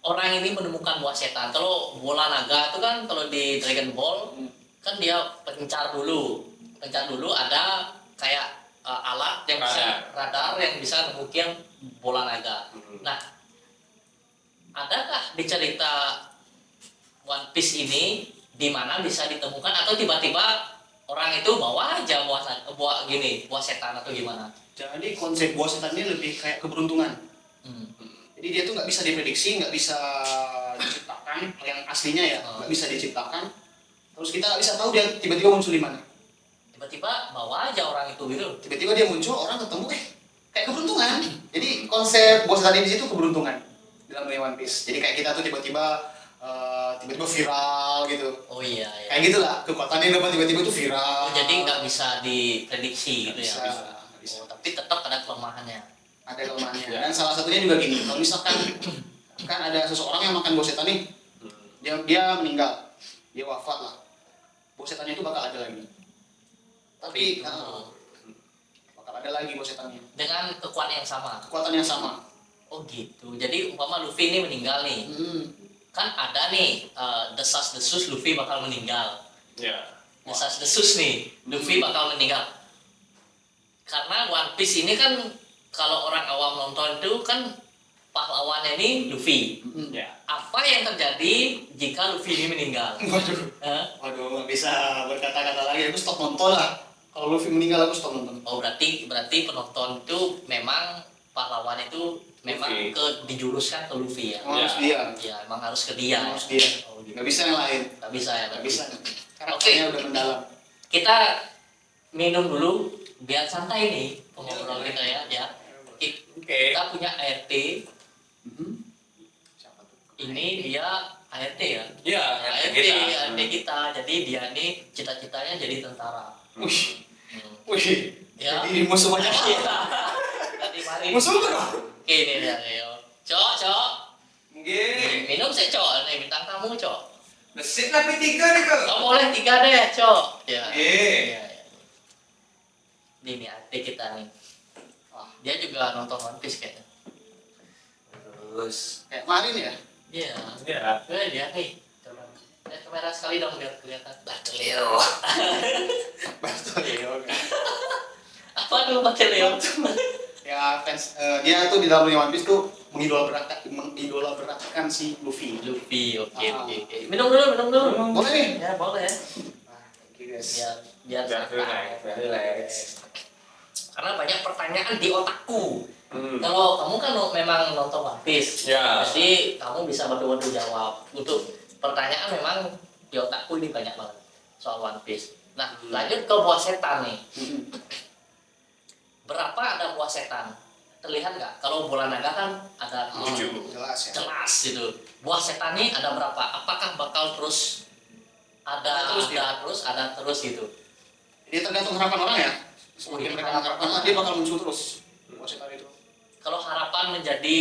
orang ini menemukan buah setan? Kalau bola naga itu kan kalau di Dragon Ball kan dia pencar dulu ada kayak alat yang bisa radar yang bisa menemukan bola naga. Nah, adakah di cerita One Piece ini di mana bisa ditemukan atau tiba-tiba orang itu bawa aja buah setan atau gimana? Jadi konsep buah setan ini lebih kayak keberuntungan. Jadi dia tuh nggak bisa diprediksi, nggak bisa diciptakan yang aslinya ya, nggak bisa diciptakan. Terus kita nggak bisa tahu dia tiba-tiba muncul di mana. Tiba-tiba bawa aja orang itu gitu. Tiba-tiba dia muncul, orang ketemu, kayak keberuntungan. Jadi konsep buah setan ini di situ keberuntungan dalam dunia One Piece. Jadi kayak kita tuh tiba-tiba viral gitu. Oh iya. Kayak gitulah, kekuatannya dapat tiba-tiba tuh viral. Oh, jadi nggak bisa diprediksi gitu Bisa, ya? nggak bisa. Oh, tapi tetap ada kelemahannya. Ada kelemahannya. Dan salah satunya juga gini, kalau misalkan kan ada seseorang yang makan buah setan nih, dia meninggal, dia wafat lah. Buah setannya itu bakal ada lagi. Tapi bakal ada lagi buah setannya. Dengan kekuatan yang sama. Kekuatan yang sama. Oh gitu. Jadi umpama Luffy ini meninggal nih, kan ada nih desas-desus Luffy bakal meninggal. Ya. Desas-desus nih, Luffy bakal meninggal. Karena One Piece ini kan kalau orang awam nonton itu kan pahlawannya ini Luffy. Ya. Apa yang terjadi jika Luffy ini meninggal? Waduh, nggak bisa berkata-kata lagi. Aku stop nonton lah. Kalau Luffy meninggal, aku stop nonton. Oh berarti penonton itu memang pahlawan itu memang Luffy. dijuruskan ke Luffy ya? Harus dia. Ya emang harus ke dia. Harus dia. Oh, gitu. Nggak bisa yang lain. Nggak bisa ya? Nggak berarti. bisa. Karakternya udah mendalam. Kita minum dulu biar santai nih pengobrol kita ya. Oke. Kita punya ART. Siapa tuh? Ini dia ART ya? Ya, ART kita. kita. Jadi dia nih cita-citanya jadi tentara. Wih, Hmm. wih. Ya. Jadi musuh banyak. Tadi mari. Musuh dong. Oke ini dia. Ayo. Cok. Mungkin. Minum sih cok. Nih bintang tamu cok. Mesin tapi 3 nih kok. Oh boleh 3 deh cok. Ya. Iya. Ini ART kita nih. Wah dia juga nonton One Piece kayaknya. Terus. Kayak kemarin ya. Iya. Ya. Dia nih. Coba. Kamera sekali dong biar kelihatan. Batelio. Batelio. Apa tuh Batelio? Ya fans dia tuh di dalam dunia One Piece tuh mengidolakan si Luffy. Luffy, oke Ah. oke oke. Minum dulu. Boleh nih? Ya boleh ya. Nah, thank you guys. Biar Biar santai. relax. Karena banyak pertanyaan di otakku. Hmm. Kalau kamu kan memang nonton One Piece, Ya. jadi kamu bisa betul-betul jawab. Untuk pertanyaan memang di otakku ini banyak banget soal One Piece. Nah, lanjut ke buah setan nih. Mm-mm. Berapa ada buah setan? Terlihat nggak? Kalau bola naga kan ada Oh, 7. jelas ya. jelas gitu. Buah setan ini ada berapa? Apakah bakal terus ada terus gitu? Ini tergantung harapan orang ya. Semakin Ini mereka harapan mengharapkan, orang. dia bakal muncul terus. Buat setan itu. Kalau harapan menjadi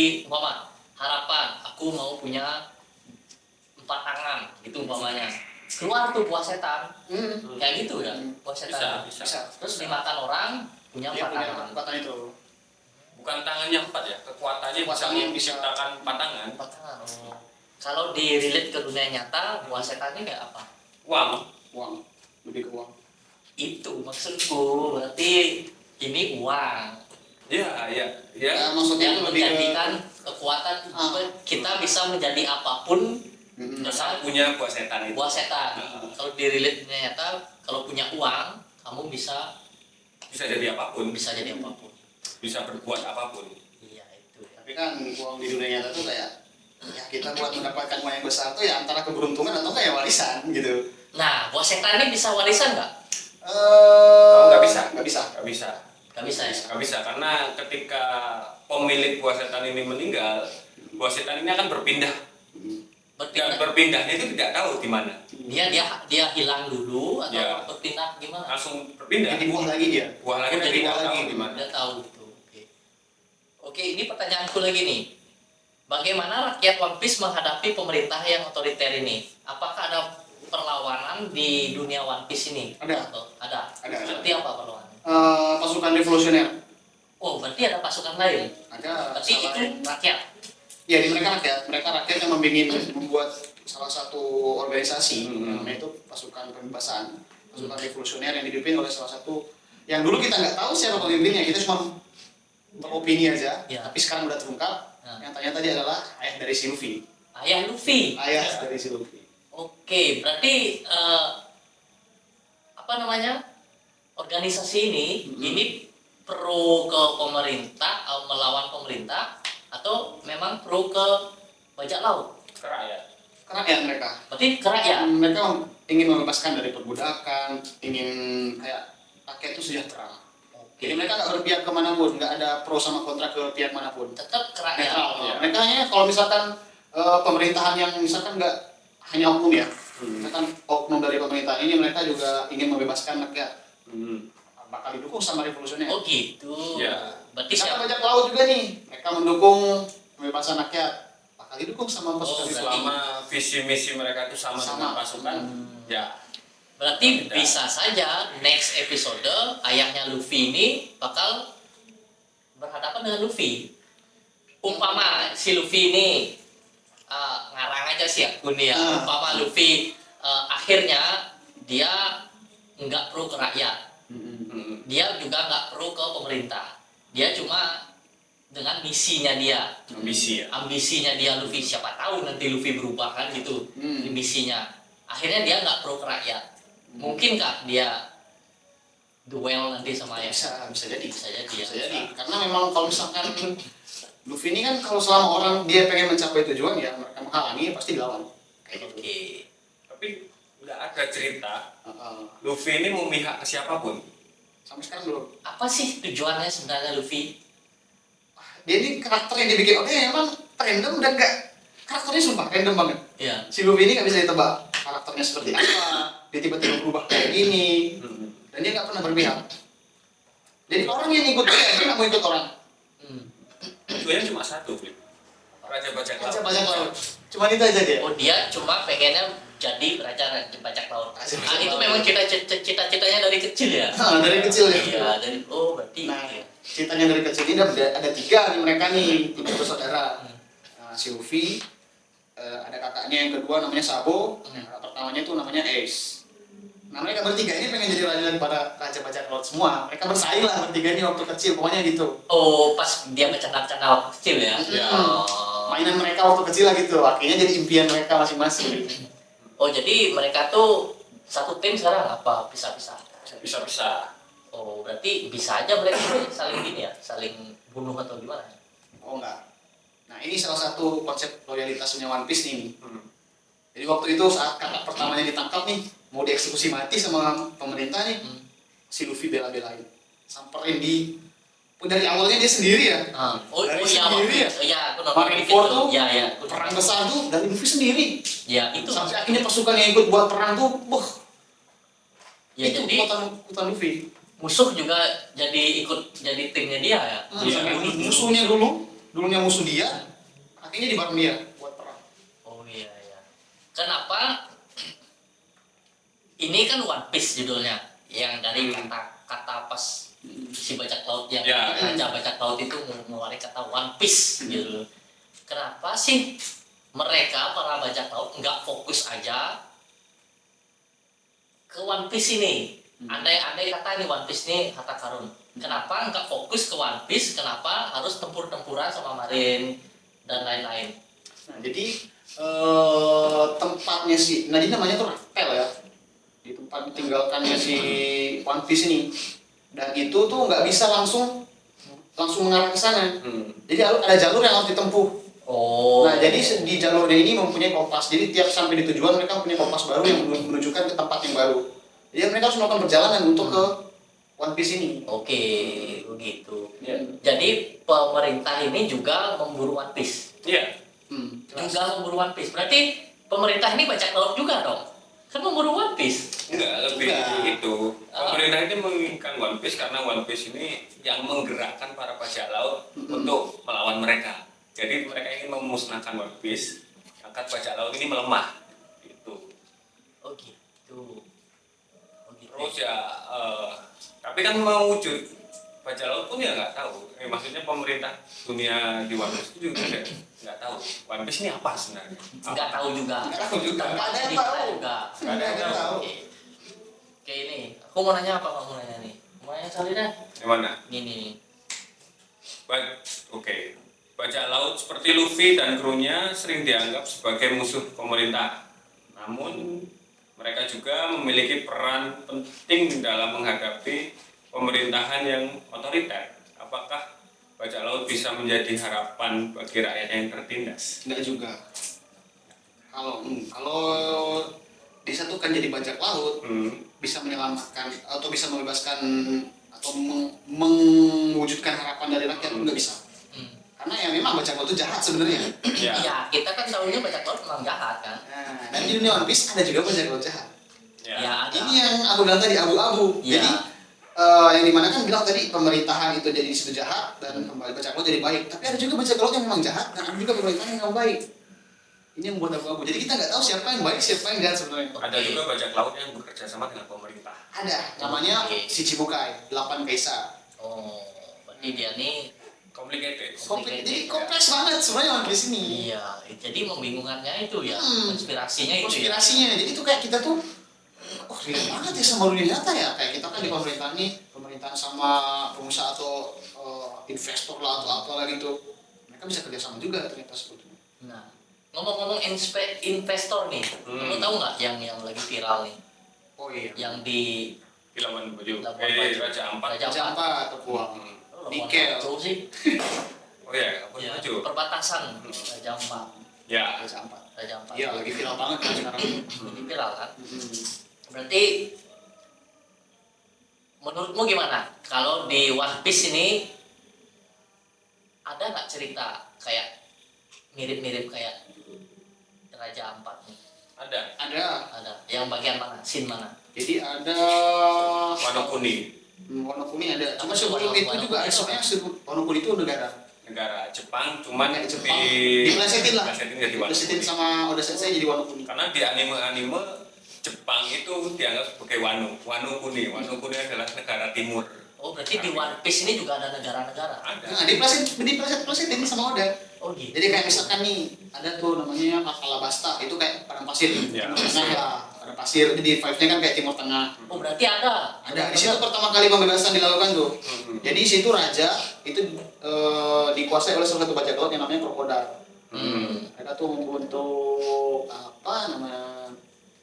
harapan aku mau punya 4 tangan gitu umpamanya. Keluar tuh buah setan. Kayak gitu ya, buah setan. Bisa. Terus dimakan orang punya Dia 4 punya tangan. kekuatan itu. Bukan tangannya 4 ya, kekuatannya bisa Kekuatannya bisa. menciptakan 4 tangan. 4 tangan. Oh. Kalau di relate ke dunia nyata, buah setan ini kayak apa? Uang. Uang, lebih ke uang. Itu maksudku, berarti ini uang Ya. Ya, maksudnya yang itu lebih ke menjadikan kekuatan kita bisa menjadi apapun Asal punya buah setan itu. buah setan. Kalau di relate dunia nyata, kalau punya uang, kamu bisa Bisa jadi apapun, jadi apapun. bisa berbuat apapun. Iya itu ya. Tapi kan uang di dunia nyata tuh kayak ya kita buat mendapatkan uang yang besar tuh ya antara keberuntungan atau enggak ya warisan gitu. Nah, buah setan ini bisa warisan nggak? Nggak bisa. Nggak bisa. Nggak bisa. Nggak bisa ya. Nggak bisa karena ketika pemilik buah setan ini meninggal, buah setan ini akan berpindah. Dan Berpindah. berpindahnya itu tidak tahu di mana. Dia hilang dulu atau Ya. berpindah gimana? Langsung berpindah. Jadi buah lagi dia. Buah lagi Oh, tapi jadi tidak buah tahu lagi. di mana. Udah tahu gitu. Oke, ini pertanyaanku lagi nih. Bagaimana rakyat One Piece menghadapi pemerintah yang otoriter ini? Apakah ada perlawanan di dunia One Piece ini? Ada. Atau ada. Ada. Seperti apa perlawanan? Pasukan revolusioner. Oh, berarti ada pasukan lain. Ada Berarti itu rakyat. Ya di mereka rakyat yang membuat salah satu organisasi namanya itu pasukan pembebasan, pasukan revolusioner yang dipimpin oleh salah satu yang dulu kita nggak tahu siapa pemimpinnya, kita cuma beropini aja. Ya. Tapi sekarang udah terungkap. Nah. Yang ternyata dia adalah ayah dari si Luffy. Ayah Luffy. Ayah dari si Luffy. Oke, berarti apa namanya? Organisasi ini pro ke pemerintah, melawan pemerintah atau memang pro ke bajak laut? Rakyat. Rakyat mereka. Berarti ke rakyat. Mereka ingin membebaskan dari perbudakan, ingin kayak rakyat itu sejahtera. Jadi mereka nggak berpihak kemanapun, nggak ada pro sama kontra ke pihak manapun. Tetap ke rakyat. Netral. Ya. Mereka hanya kalau misalkan pemerintahan yang misalkan nggak hanya oknum ya, misalkan oknum dari pemerintahan ini mereka juga ingin membebaskan rakyat, bakal didukung sama revolusioner. Oh gitu. Ya. Berarti Kita siapa? bajak laut juga nih, mereka mendukung pembebasan rakyat, bakal didukung sama pasukan Oh, revolusioner. Selama visi misi mereka itu sama dengan Sama. pasukan, ya. Berarti Beda. bisa saja next episode ayahnya Luffy ini bakal berhadapan dengan Luffy. Umpama si Luffy ini ngarang aja sih aku nih ya. Umpama Luffy akhirnya dia nggak pro ke rakyat. Dia juga nggak pro ke pemerintah. Dia cuma dengan misinya dia. Ambisi ya. Ambisinya dia Luffy, siapa tahu nanti Luffy berubah kan gitu misinya. Akhirnya dia nggak pro ke rakyat. Mungkinkah dia duel nanti sama ayah? Bisa jadi. Bisa jadi ya. Bisa jadi. Karena memang kalau misalkan Luffy ini kan kalau selama orang dia pengen mencapai tujuan ya mereka menghalangi pasti dilawan. Kayak gitu. Oke. Tapi nggak ada cerita Uh, Luffy ini memihak ke siapapun. sampai sekarang belum. Apa sih tujuannya sebenarnya Luffy? Dia ini karakter yang dibikin oleh emang random dan karakternya sumpah random banget. Ya. Si Luffy ini nggak bisa ditebak karakternya seperti apa. Dia tiba-tiba berubah kayak gini dan dia nggak pernah berpihak. Jadi orang yang ikut dia nggak mau ikut orang. Tujuannya cuma satu, Flip. Raja bajak laut. Baca banyak laut. Cuma itu aja dia. Oh dia cuma pengennya jadi raja bajak laut. Raja bajak Ah, itu laut. memang cita-citanya dari kecil ya? Nah, dari kecil ya. Iya, dari berarti. Nah, ya. ceritanya dari kecil ini ada tiga nih mereka nih, tiga bersaudara. Nah, si Luffy, ada kakaknya yang kedua namanya Sabo, yang kakak pertamanya itu namanya Ace. Nah mereka bertiga ini pengen jadi raja daripada raja bajak laut semua. Mereka bersaing lah bertiga ini waktu kecil, pokoknya gitu. Oh, pas dia bercanda-bercanda waktu kecil ya. Iya. Oh. Mainan mereka waktu kecil lah gitu. Akhirnya jadi impian mereka masing-masing. Oh, jadi mereka tuh satu tim sekarang apa pisah-pisah? Bisa-bisa. Oh, berarti bisa aja mereka saling gini ya, saling bunuh atau gimana? Oh enggak. Nah ini salah satu konsep loyalitasnya One Piece nih. Hmm. Jadi waktu itu saat kakak pertamanya ditangkap nih, mau dieksekusi mati sama pemerintah nih, si Luffy bela-belain, samperin dari awalnya dia sendiri ya. Oh Dari iya, sendiri ya? iya, aku nonton Marineford itu. tuh Ya, ya. perang besar tuh dari Luffy sendiri. Ya, itu. Sampai akhirnya pasukan yang ikut buat perang tuh, Ya, itu jadi kekuatan Luffy. musuh juga jadi ikut jadi timnya dia ya. Iya. Musuhnya dulunya musuh dia, akhirnya di bareng dia buat perang. Oh iya, iya. Kenapa? Ini kan One Piece judulnya, yang dari kata-kata pas si bajak laut yang Ya. raja bajak laut itu mengeluarkan kata One Piece gitu. Kenapa sih mereka para bajak laut nggak fokus aja ke One Piece ini? Andai kata ini One Piece ini harta karun. Kenapa nggak fokus ke One Piece? Kenapa harus tempur-tempuran sama Marin dan lain-lain? Nah, jadi tempatnya si, nah jadi namanya tuh Raftel ya, di tempat tinggalkannya si One Piece ini, dan itu tuh nggak bisa langsung mengarah ke sana. Jadi ada jalur yang harus ditempuh. Oh. Nah jadi di jalurnya ini mempunyai kompas. Jadi tiap sampai di tujuan mereka punya kompas baru yang menunjukkan ke tempat yang baru. Jadi mereka harus melakukan perjalanan untuk ke One Piece ini. Oke, begitu. Ya. Jadi pemerintah ini juga memburu One Piece. Iya. Juga memburu One Piece. Berarti pemerintah ini bajak laut juga dong? Kan memburu One Piece. Enggak, lebih Enggak. itu. Pemerintah ini menginginkan One Piece karena One Piece ini yang menggerakkan para bajak laut untuk melawan mereka. Jadi mereka ingin memusnahkan One Piece agar bajak laut ini melemah. Gitu. Oh gitu. Oh gitu. Terus ya, tapi kan mewujud bajak laut pun ya nggak tahu. Maksudnya pemerintah dunia di One Piece itu juga nggak tahu One Piece ini apa sebenarnya. Nggak tahu juga. Nggak tahu juga. Nggak Nggak ada yang cerita tahu. juga. Nggak ada yang tahu. Oke. Oke ini, aku mau nanya apa kamu nanya nih? Mau nanya Salina? Yang mana? Gini. Oke. Bajak laut seperti Luffy dan krunya sering dianggap sebagai musuh pemerintah. Namun mereka juga memiliki peran penting dalam menghadapi pemerintahan yang otoriter. Apakah bajak laut bisa menjadi harapan bagi rakyat yang tertindas? Enggak juga. Kalau disatukan jadi bajak laut, bisa menyelamatkan atau bisa membebaskan atau mewujudkan harapan dari rakyat, nggak bisa. Karena ya memang bajak laut itu jahat sebenarnya. Ya. Iya, kita kan tahunya bajak laut memang jahat kan? Nah, dan di dunia One Piece ada juga bajak laut jahat. Ya. Ya, ada. Ini yang aku bilang tadi abu-abu. Iya. Jadi yang dimana kan bilang tadi pemerintahan itu jadi di situ jahat dan kembali bajak laut jadi baik. Tapi ada juga bajak laut yang memang jahat dan ada juga pemerintahan yang memang baik. Ini yang membuat abu-abu. Jadi kita nggak tahu siapa yang baik, siapa yang jahat sebenarnya. Ada juga bajak laut yang bekerja sama dengan pemerintah. Ada, namanya Oke. Shichibukai, 8 kaisar. Oh, berarti dia nih Complicated. Jadi kompleks banget sebenarnya One Piece ini. iya, jadi membingungkannya itu ya, Hmm. konspirasinya itu ya. Konspirasinya, jadi itu kayak kita tuh, oh relate banget ya sama dunia nyata ya. Kayak kita kan di pemerintahan nih, pemerintahan sama pengusaha atau investor lah atau apalah gitu. Mereka bisa kerjasama juga ternyata sebetulnya. Nah, ngomong-ngomong investor nih, kamu tahu nggak yang lagi viral nih, Oh iya. yang di Labuan Bajo. Labuan Bajo. Raja Ampat. Raja Jampa atau Puang. Nikel. Jauh sih, Oh ya, Labuan ya, Bajo. perbatasan Raja Ampat, Ya. Jampa. Raja Ampat. Iya, lagi viral banget kan sekarang. Lagi viral kan? Berarti menurutmu gimana? Kalau di One Piece ini ada nggak cerita kayak mirip-mirip kayak Raja Ampat nih? Ada. Ada. Ada. Yang bagian mana? Scene mana? Jadi ada Wano Kuni. Wonokuni ada. Cuma Apa sebelum tuh itu Wano juga Kuni? sebenarnya Wonokuni itu negara. Negara Jepang, cuman Kayak Jepang. di Diplesetin lah. diplesetin jadi Wano Diplesetin Kuni. sama Oda Sensei jadi Wonokuni. Karena di anime-anime Jepang itu dianggap sebagai Wano Kuni. Wano Kuni adalah negara timur. Oh, berarti di One Piece ini juga ada negara-negara. Ada. Nah, diplesetin sama Oda. Oh gitu. Jadi kayak misalkan nih ada tuh namanya Alabasta, itu kayak padang pasir. Ya. Timur Tengah lah, padang pasir. Jadi vibes-nya kan kayak Timur Tengah. Oh berarti ada. Ada di situ pertama kali pembebasan dilakukan tuh. Jadi di situ raja itu dikuasai oleh salah satu bajak laut yang namanya krokodil. Mereka tuh membentuk apa nama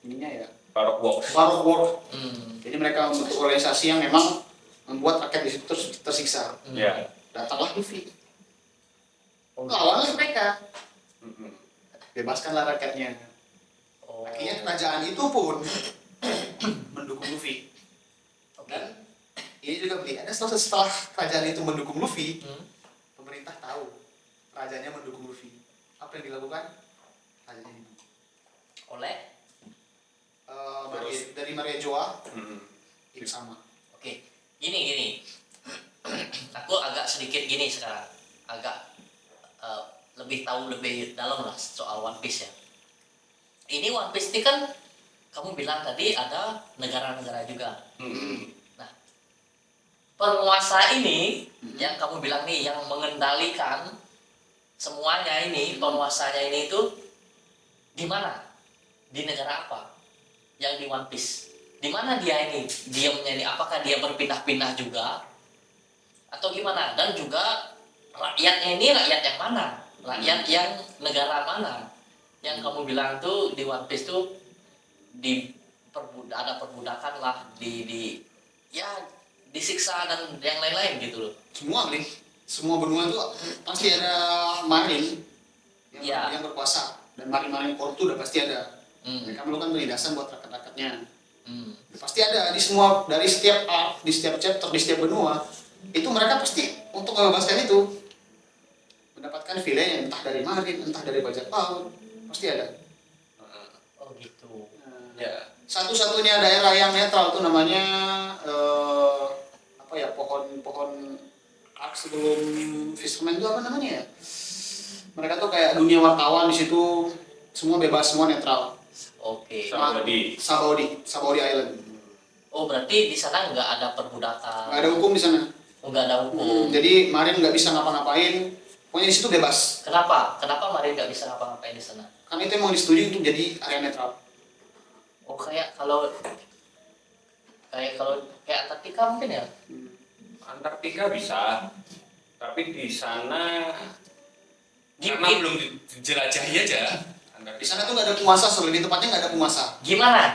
ininya ya? Barok box. Barok War. Hmm. Jadi mereka membentuk organisasi yang memang membuat rakyat di situ tersiksa. Ya. Datanglah Luffy. Oh, Lawanlah mereka. Bebaskanlah rakyatnya. Oh. Akhirnya kerajaan itu pun mendukung Luffy. Oke. Dan ini juga ada setelah kerajaan itu mendukung Luffy, Hmm. pemerintah tahu rajanya mendukung Luffy. Apa yang dilakukan? Rajanya dibunuh. Oleh. Dari Maria Joa Mm-mm. itu sama. Oke. Gini. Aku agak sedikit gini sekarang. Agak lebih tahu lebih dalam lah soal One Piece ya. Ini One Piece ini kan kamu bilang tadi ada negara-negara juga. Mm-mm. Penguasa ini yang kamu bilang nih yang mengendalikan semuanya ini, penguasanya ini itu di mana? Di negara apa? Yang di One Piece. Di mana dia ini diamnya ini? Apakah dia berpindah-pindah juga? Atau gimana? Dan juga rakyatnya ini rakyat yang mana? Rakyat yang negara mana? Yang kamu bilang tuh di One Piece tuh ada perbudakan lah, ya disiksa dan yang lain-lain gitu loh. Semua benua itu pasti ada marine Ya. yang berkuasa, dan marine Portu udah pasti ada. Hmm. Mereka melakukan penindasan buat rakyat-rakyatnya. Hmm. Pasti ada di semua, dari setiap arc, di setiap chapter, di setiap benua itu mereka pasti untuk membebaskan itu mendapatkan villain entah dari marine, entah dari bajak laut, pasti ada. Oh gitu. Ya. Satu-satunya daerah yang netral tuh namanya apa ya, pohon arc sebelum Fisherman itu apa namanya ya? Mereka tuh kayak dunia wartawan di situ, semua bebas, semua netral. Oke. Sabaudi Island. Oh berarti di sana nggak ada perbudakan. Nggak ada hukum di sana. Oh, nggak ada hukum. Jadi marine nggak bisa ngapa-ngapain. Pokoknya di situ bebas. Kenapa? Kenapa Marin nggak bisa ngapa-ngapain di sana? Karena itu emang disetujui untuk jadi area netral. Oh kayak Antartika mungkin ya? Antartika bisa, tapi di sana karena Gim- belum dijelajahi aja. Di sana tuh nggak ada penguasa, lebih tepatnya nggak ada penguasa. Gimana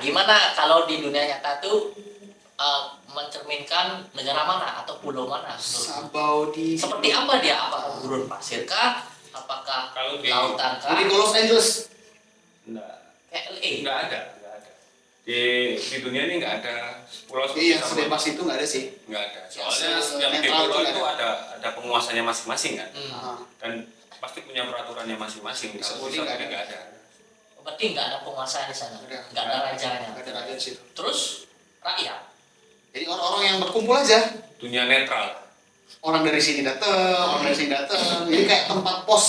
kalau di dunia nyata tuh mencerminkan negara mana atau pulau mana? Sabaudi. Seperti apa dia? Apakah gurun pasir kah? Apakah Kalau di- lautan kah? Di Los Angeles. Enggak, Kayak LA? enggak ada. Di dunia ini enggak ada pulau Iya, seperti sebebas itu nggak ada sih. enggak ada. Ya, Soalnya setiap di netral pulau itu itu ada penguasanya masing-masing kan, Hmm. Nah, dan pasti punya peraturannya masing-masing. Kalau Saudi di nggak Saudi ada. enggak ada. Berarti nggak ada penguasa di sana, Nggak ada. nggak ada rajanya. nggak ada raja di situ. Terus rakyat, Jadi orang-orang yang berkumpul aja. Dunia netral. Orang dari sini datang, orang dari sini datang. Jadi kayak tempat pos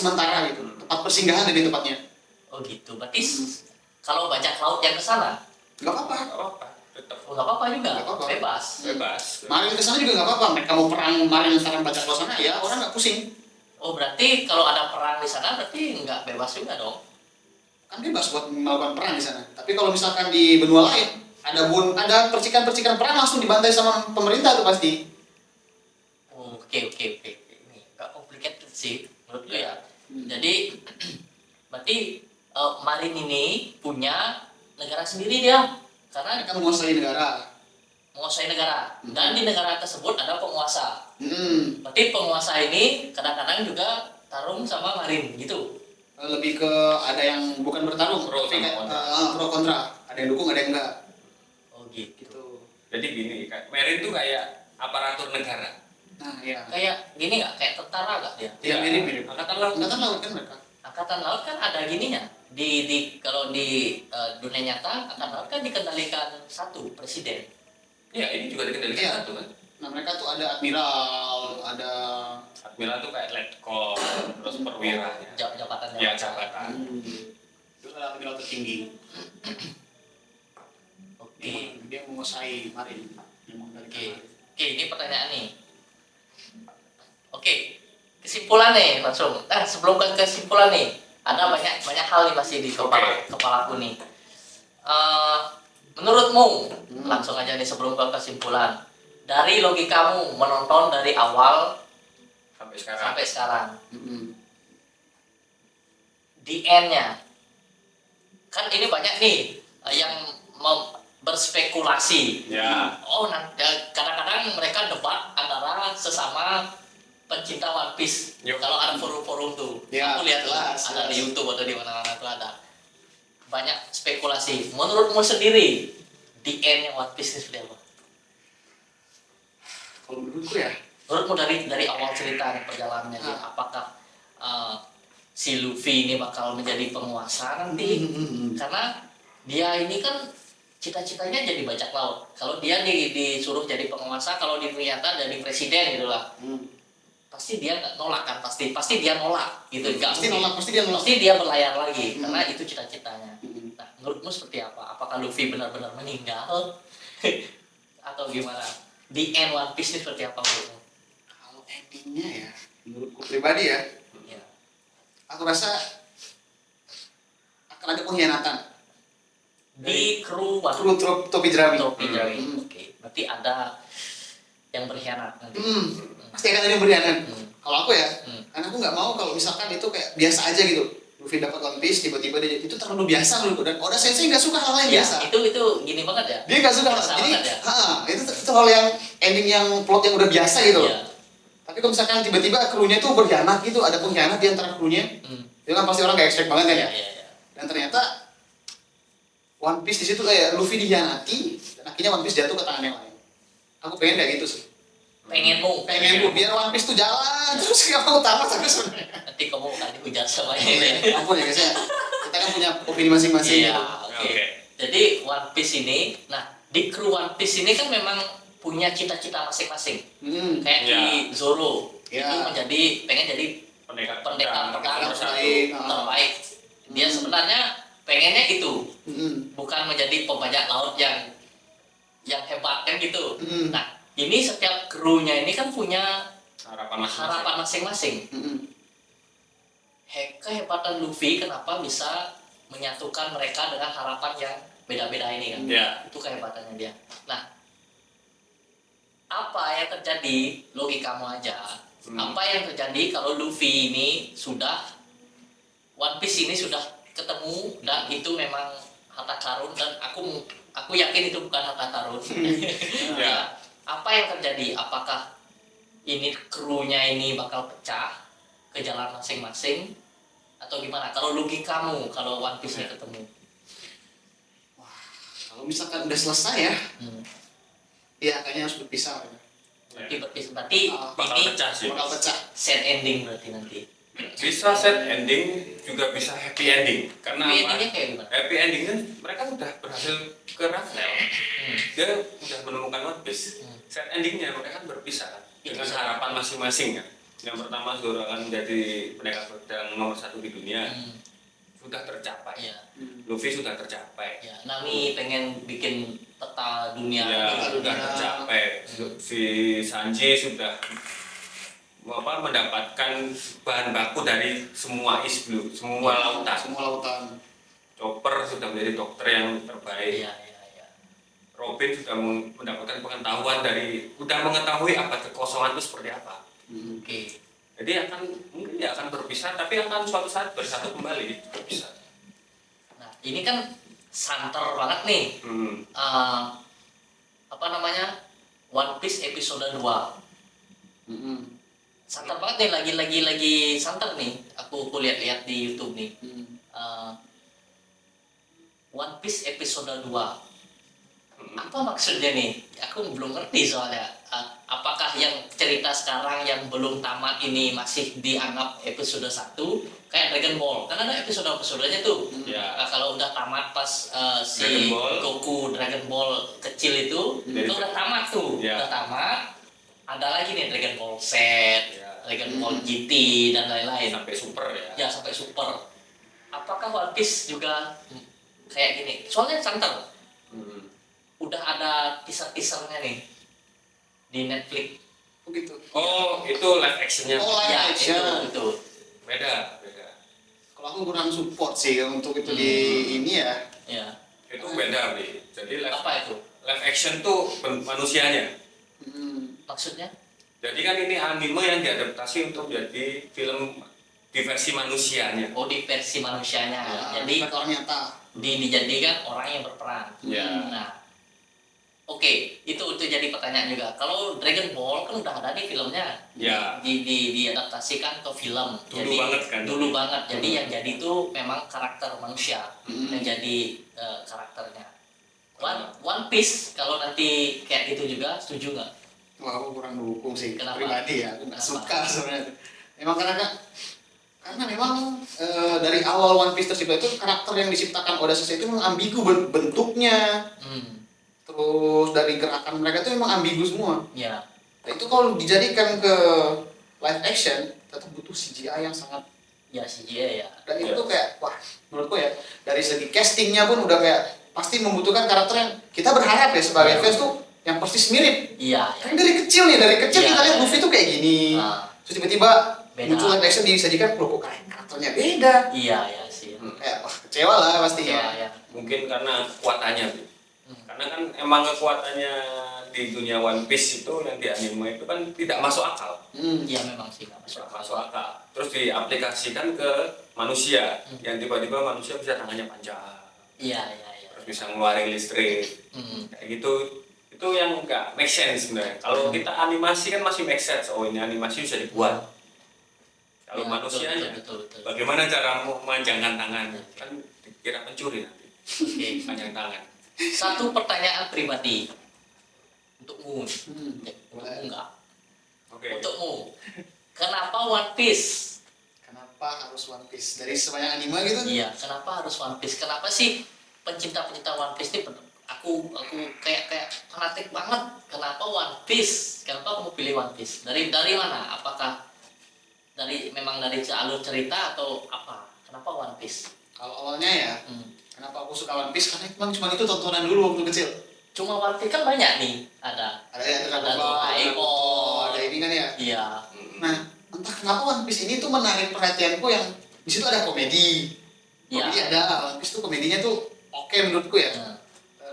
sementara gitu, tempat persinggahan lebih tepatnya. oh gitu. Berarti kalau bajak laut yang ke sana, Nggak apa-apa. Enggak apa-apa, tetap oh nggak apa-apa juga, Nggak apa-apa. bebas. bebas. Marine ke sana juga nggak apa-apa. Mereka mau perang marine sekarang bajak laut sana, ya orang nggak pusing. Oh berarti kalau ada perang di sana berarti nggak bebas juga dong? Kan bebas buat melakukan perang di sana. Tapi kalau misalkan di benua lain ada percikan-percikan perang, langsung dibantai sama pemerintah tuh pasti. Oh, oke. Ini nggak complicated sih menurutku ya. Jadi berarti Marin ini punya negara sendiri dia karena Mereka menguasai negara. menguasai negara dan di negara tersebut ada penguasa. Berarti penguasa ini kadang-kadang juga tarung sama Marin gitu. Lebih ke ada yang bukan bertarung, Pro tapi sama kayak, kontra. pro kontra. Ada yang dukung, ada yang enggak. Oh gitu. Gitu. Jadi gini, Marine itu kayak aparatur negara. Nah, ya. Kayak gini nggak? Kayak tentara nggak dia? Iya, mirip-mirip. Angkatan laut. Angkatan laut kan mereka. Angkatan laut kan ada gininya. Kalau di dunia nyata angkatan laut kan dikendalikan satu presiden. Iya, ini juga dikendalikan Iya. satu kan. Nah, mereka tuh ada admiral, ada Admiral tuh kayak letkol, terus perwiranya. Jabatan. Ya, jabatan. itu adalah admiral tertinggi. Oke. Dia menguasai marine. Dia mengendalikan Oke. marine. Oke, ini pertanyaan nih. Oke, kesimpulan nih langsung. Sebelum ke kesimpulan nih, ada banyak hal nih masih di kepala aku nih. menurutmu, langsung aja nih sebelum ke kesimpulan, dari logikamu menonton dari awal Sampai sekarang. sampai sekarang, Mm-mm. di end-nya, kan ini banyak nih yang berspekulasi. Ya. Oh, kadang-kadang mereka debat antara sesama pencinta One Piece. Yuk. Kalau ada forum-forum tuh, Ya, aku lihat tuh, jelas, ada di jelas. YouTube atau di mana-mana tuh ada banyak spekulasi. Menurutmu sendiri, di end-nya One Piece ini seperti apa? Kalau menurutku ya, Menurutmu dari awal cerita nih, perjalanannya dia, apakah si Luffy ini bakal menjadi penguasa nanti? Karena dia ini kan cita-citanya jadi bajak laut. Kalau dia disuruh jadi penguasa, kalau ternyata jadi presiden gitu lah, pasti dia nggak nolak kan, pasti dia nolak gitu. Nggak pasti mungkin. nolak, pasti dia nolak. Pasti dia berlayar lagi Hmm. karena itu cita-citanya. Nah, menurutmu seperti apa? Apakah Luffy benar-benar meninggal atau gimana? Di end One Piece ini seperti apa menurutmu? Kalau endingnya ya, menurutku pribadi ya, Ya. aku rasa akan ada pengkhianatan. Di kru One Kru topi jerami. Topi Jerami. Hmm. Oke, berarti ada yang berkhianat nanti. Pasti akan ada yang berkhianat. Hmm. Kalau aku ya, Hmm. karena aku nggak mau kalau misalkan itu kayak biasa aja gitu. Luffy dapat One Piece, tiba-tiba dia itu terlalu biasa menurutku. Dan Oda Sensei nggak suka hal yang Ya, biasa. itu gini banget ya. Dia nggak suka. Biasa Jadi, banget ya. itu hal yang ending yang plot yang udah biasa gitu. Iya. Tapi kalau misalkan tiba-tiba krunya itu berkhianat gitu, ada pengkhianat di antara krunya, Hmm. itu kan pasti orang nggak expect banget kan Iya, ya. iya, iya. Dan ternyata One Piece di situ kayak Luffy dikhianati, dan akhirnya One Piece jatuh ke tangan yang lain. Aku pengen kayak gitu sih. Pengenmu, Pengen biar One Piece tuh jalan terus nggak mau tamat tapi sebenarnya. nanti kamu akan dihujat sama ini. Ampun ya guys ya. Kita kan punya opini masing-masing. Iya, gitu. oke. Oke. Jadi One Piece ini, nah di kru One Piece ini kan memang punya cita-cita masing-masing. Kayak Iya. di Zoro, Iya. itu pengen jadi Pendekar pendekar pedang terbaik. terbaik. Dia sebenarnya pengennya itu, Mm-mm. bukan menjadi pembajak laut yang hebat kan gitu. Mm-mm. Nah, ini setiap krunya ini kan punya harapan masing-masing. harapan masing-masing. Mm-mm. Kehebatan Luffy kenapa bisa menyatukan mereka dengan harapan yang beda-beda ini kan? Ya. Itu kehebatannya dia. Nah, apa yang terjadi, logikamu aja, apa yang terjadi kalau Luffy ini sudah One Piece ini sudah ketemu dan itu memang harta karun, dan aku yakin itu bukan harta karun. Ya. Apa yang terjadi? Apakah ini krunya ini bakal pecah ke jalan masing-masing atau gimana? Kalau logikamu kalau One Piece-nya ketemu. Kalau misalkan udah selesai ya, Hmm. ya kayaknya harus berpisah. Berarti Bakal ini pecah sih. Bakal pecah. sad ending berarti nanti. Bisa sad ending, juga bisa happy ending. Karena Tapi apa? endingnya kayak gimana? Happy ending kan mereka udah berhasil ke Raftel. Hmm. Dia udah menemukan One Piece. Hmm. Sad endingnya mereka kan berpisah kan, Itu dengan sad. harapan masing-masing kan. Yang pertama Zoro akan menjadi pendekar pedang nomor 1 di dunia. Hmm. Sudah tercapai. Iya. Luffy sudah tercapai. Ya, Nami pengen bikin peta dunia. Ya, Peta sudah dunia. tercapai. Si Sanji sudah mendapatkan bahan baku dari semua East Blue, semua lautan. Semua lautan. Chopper sudah menjadi dokter yang terbaik. Iya, iya, iya. Robin sudah mendapatkan pengetahuan udah mengetahui apa kekosongan itu seperti apa. Oke. Jadi mungkin dia akan berpisah, tapi akan suatu saat bersatu kembali, berpisah. Nah, ini kan santer banget nih. Apa namanya? One Piece episode 2. Santer banget nih, lagi santer nih. Aku lihat-lihat di YouTube nih. One Piece episode 2. Apa maksudnya nih? Aku belum ngerti soalnya. Apakah yang cerita sekarang yang belum tamat ini masih dianggap episode 1 kayak Dragon Ball? Kan ada episode-episodenya tuh. Ya. Kalau udah tamat pas si Dragon Ball. Goku Dragon Ball kecil itu udah tamat tuh. Ya. Udah tamat. Ada lagi nih Dragon Ball Z, Ya. Dragon Ball GT dan lain-lain. Sampai super ya. Ya, sampai super. Apakah One Piece juga kayak gini? Soalnya santer. Udah ada teaser-teasernya nih di Netflix. Begitu. Oh, itu live actionnya. Oh, live Ya, action. itu. Beda. Kalau aku kurang support sih untuk itu di ini ya. Ya. Itu beda, Bi. Jadi Apa itu? live action tuh manusianya. Maksudnya? Jadi kan ini anime yang diadaptasi untuk jadi film di versi manusianya. Oh, di versi manusianya. Jadi bukan orang nyata. dijadikan orang yang berperan. Ya. Nah, oke, itu jadi pertanyaan juga. Kalau Dragon Ball kan udah ada nih filmnya. Ya. Diadaptasikan ke film. Dulu Jadi banget kan. dulu banget. Jadi yang jadi itu memang karakter manusia yang jadi karakternya. One Piece kalau nanti kayak gitu juga setuju nggak? Wah, aku kurang dukung sih. Kenapa? Pribadi ya, aku nggak Kenapa? suka sebenarnya. Memang karena memang dari awal One Piece tercipta itu karakter yang diciptakan Oda Sensei itu memang ambigu bentuknya. Terus dari gerakan mereka itu memang ambigu semua. Ya. Nah, itu kalau dijadikan ke live action tetap butuh CGI yang sangat, Ya CGI ya. dan itu kayak wah, menurutku ya dari segi castingnya pun udah kayak pasti membutuhkan karakter yang kita berharap ya sebagai fans tuh yang persis mirip. Iya. Kan dari kecil Iya, kita lihat iya. Luffy tuh kayak gini. Nah, Terus tiba-tiba beda. muncul live action disajikan loh kok karakternya beda. Iya ya sih. Kayak wah, kecewa lah pasti Iya ya. ya. Mungkin karena kekuatannya, Bi. Karena kan emang kekuatannya di dunia One Piece itu yang di anime itu kan tidak masuk akal. Iya memang sih nggak masuk Tidak masuk akal. Terus diaplikasikan ke manusia yang tiba-tiba manusia bisa tangannya panjang. Iya iya iya. Terus bisa ngeluarin listrik. Kayak gitu. Itu yang nggak make sense sebenarnya. Kalau kita animasi kan masih make sense. Oh, ini animasi bisa dibuat. Kalau Ya, manusianya, betul. bagaimana cara memanjangkan tangan? Kan dikira pencuri nanti. Oke. Panjang tangan. Satu pertanyaan pribadi untukmu. Untukmu enggak? Oke. Untukmu. Kenapa One Piece? Kenapa harus One Piece? Dari sebanyak anime gitu? Iya, kenapa harus One Piece? Kenapa sih pencinta-pencinta One Piece ini aku kayak fanatik banget. Kenapa One Piece? Kenapa kamu pilih One Piece? Dari mana? Apakah memang dari alur cerita atau apa? Kenapa One Piece? Kalau awalnya ya, kenapa aku suka One Piece? Karena emang cuma itu tontonan dulu waktu kecil. Cuma One Piece kan banyak nih, ada Ada Doraemon, ada ini kan ya. iya, Nah, entah kenapa One Piece ini tuh menarik perhatianku yang di situ ada komedi. iya. Komedi ada, One Piece tuh komedinya tuh oke menurutku ya. Nah,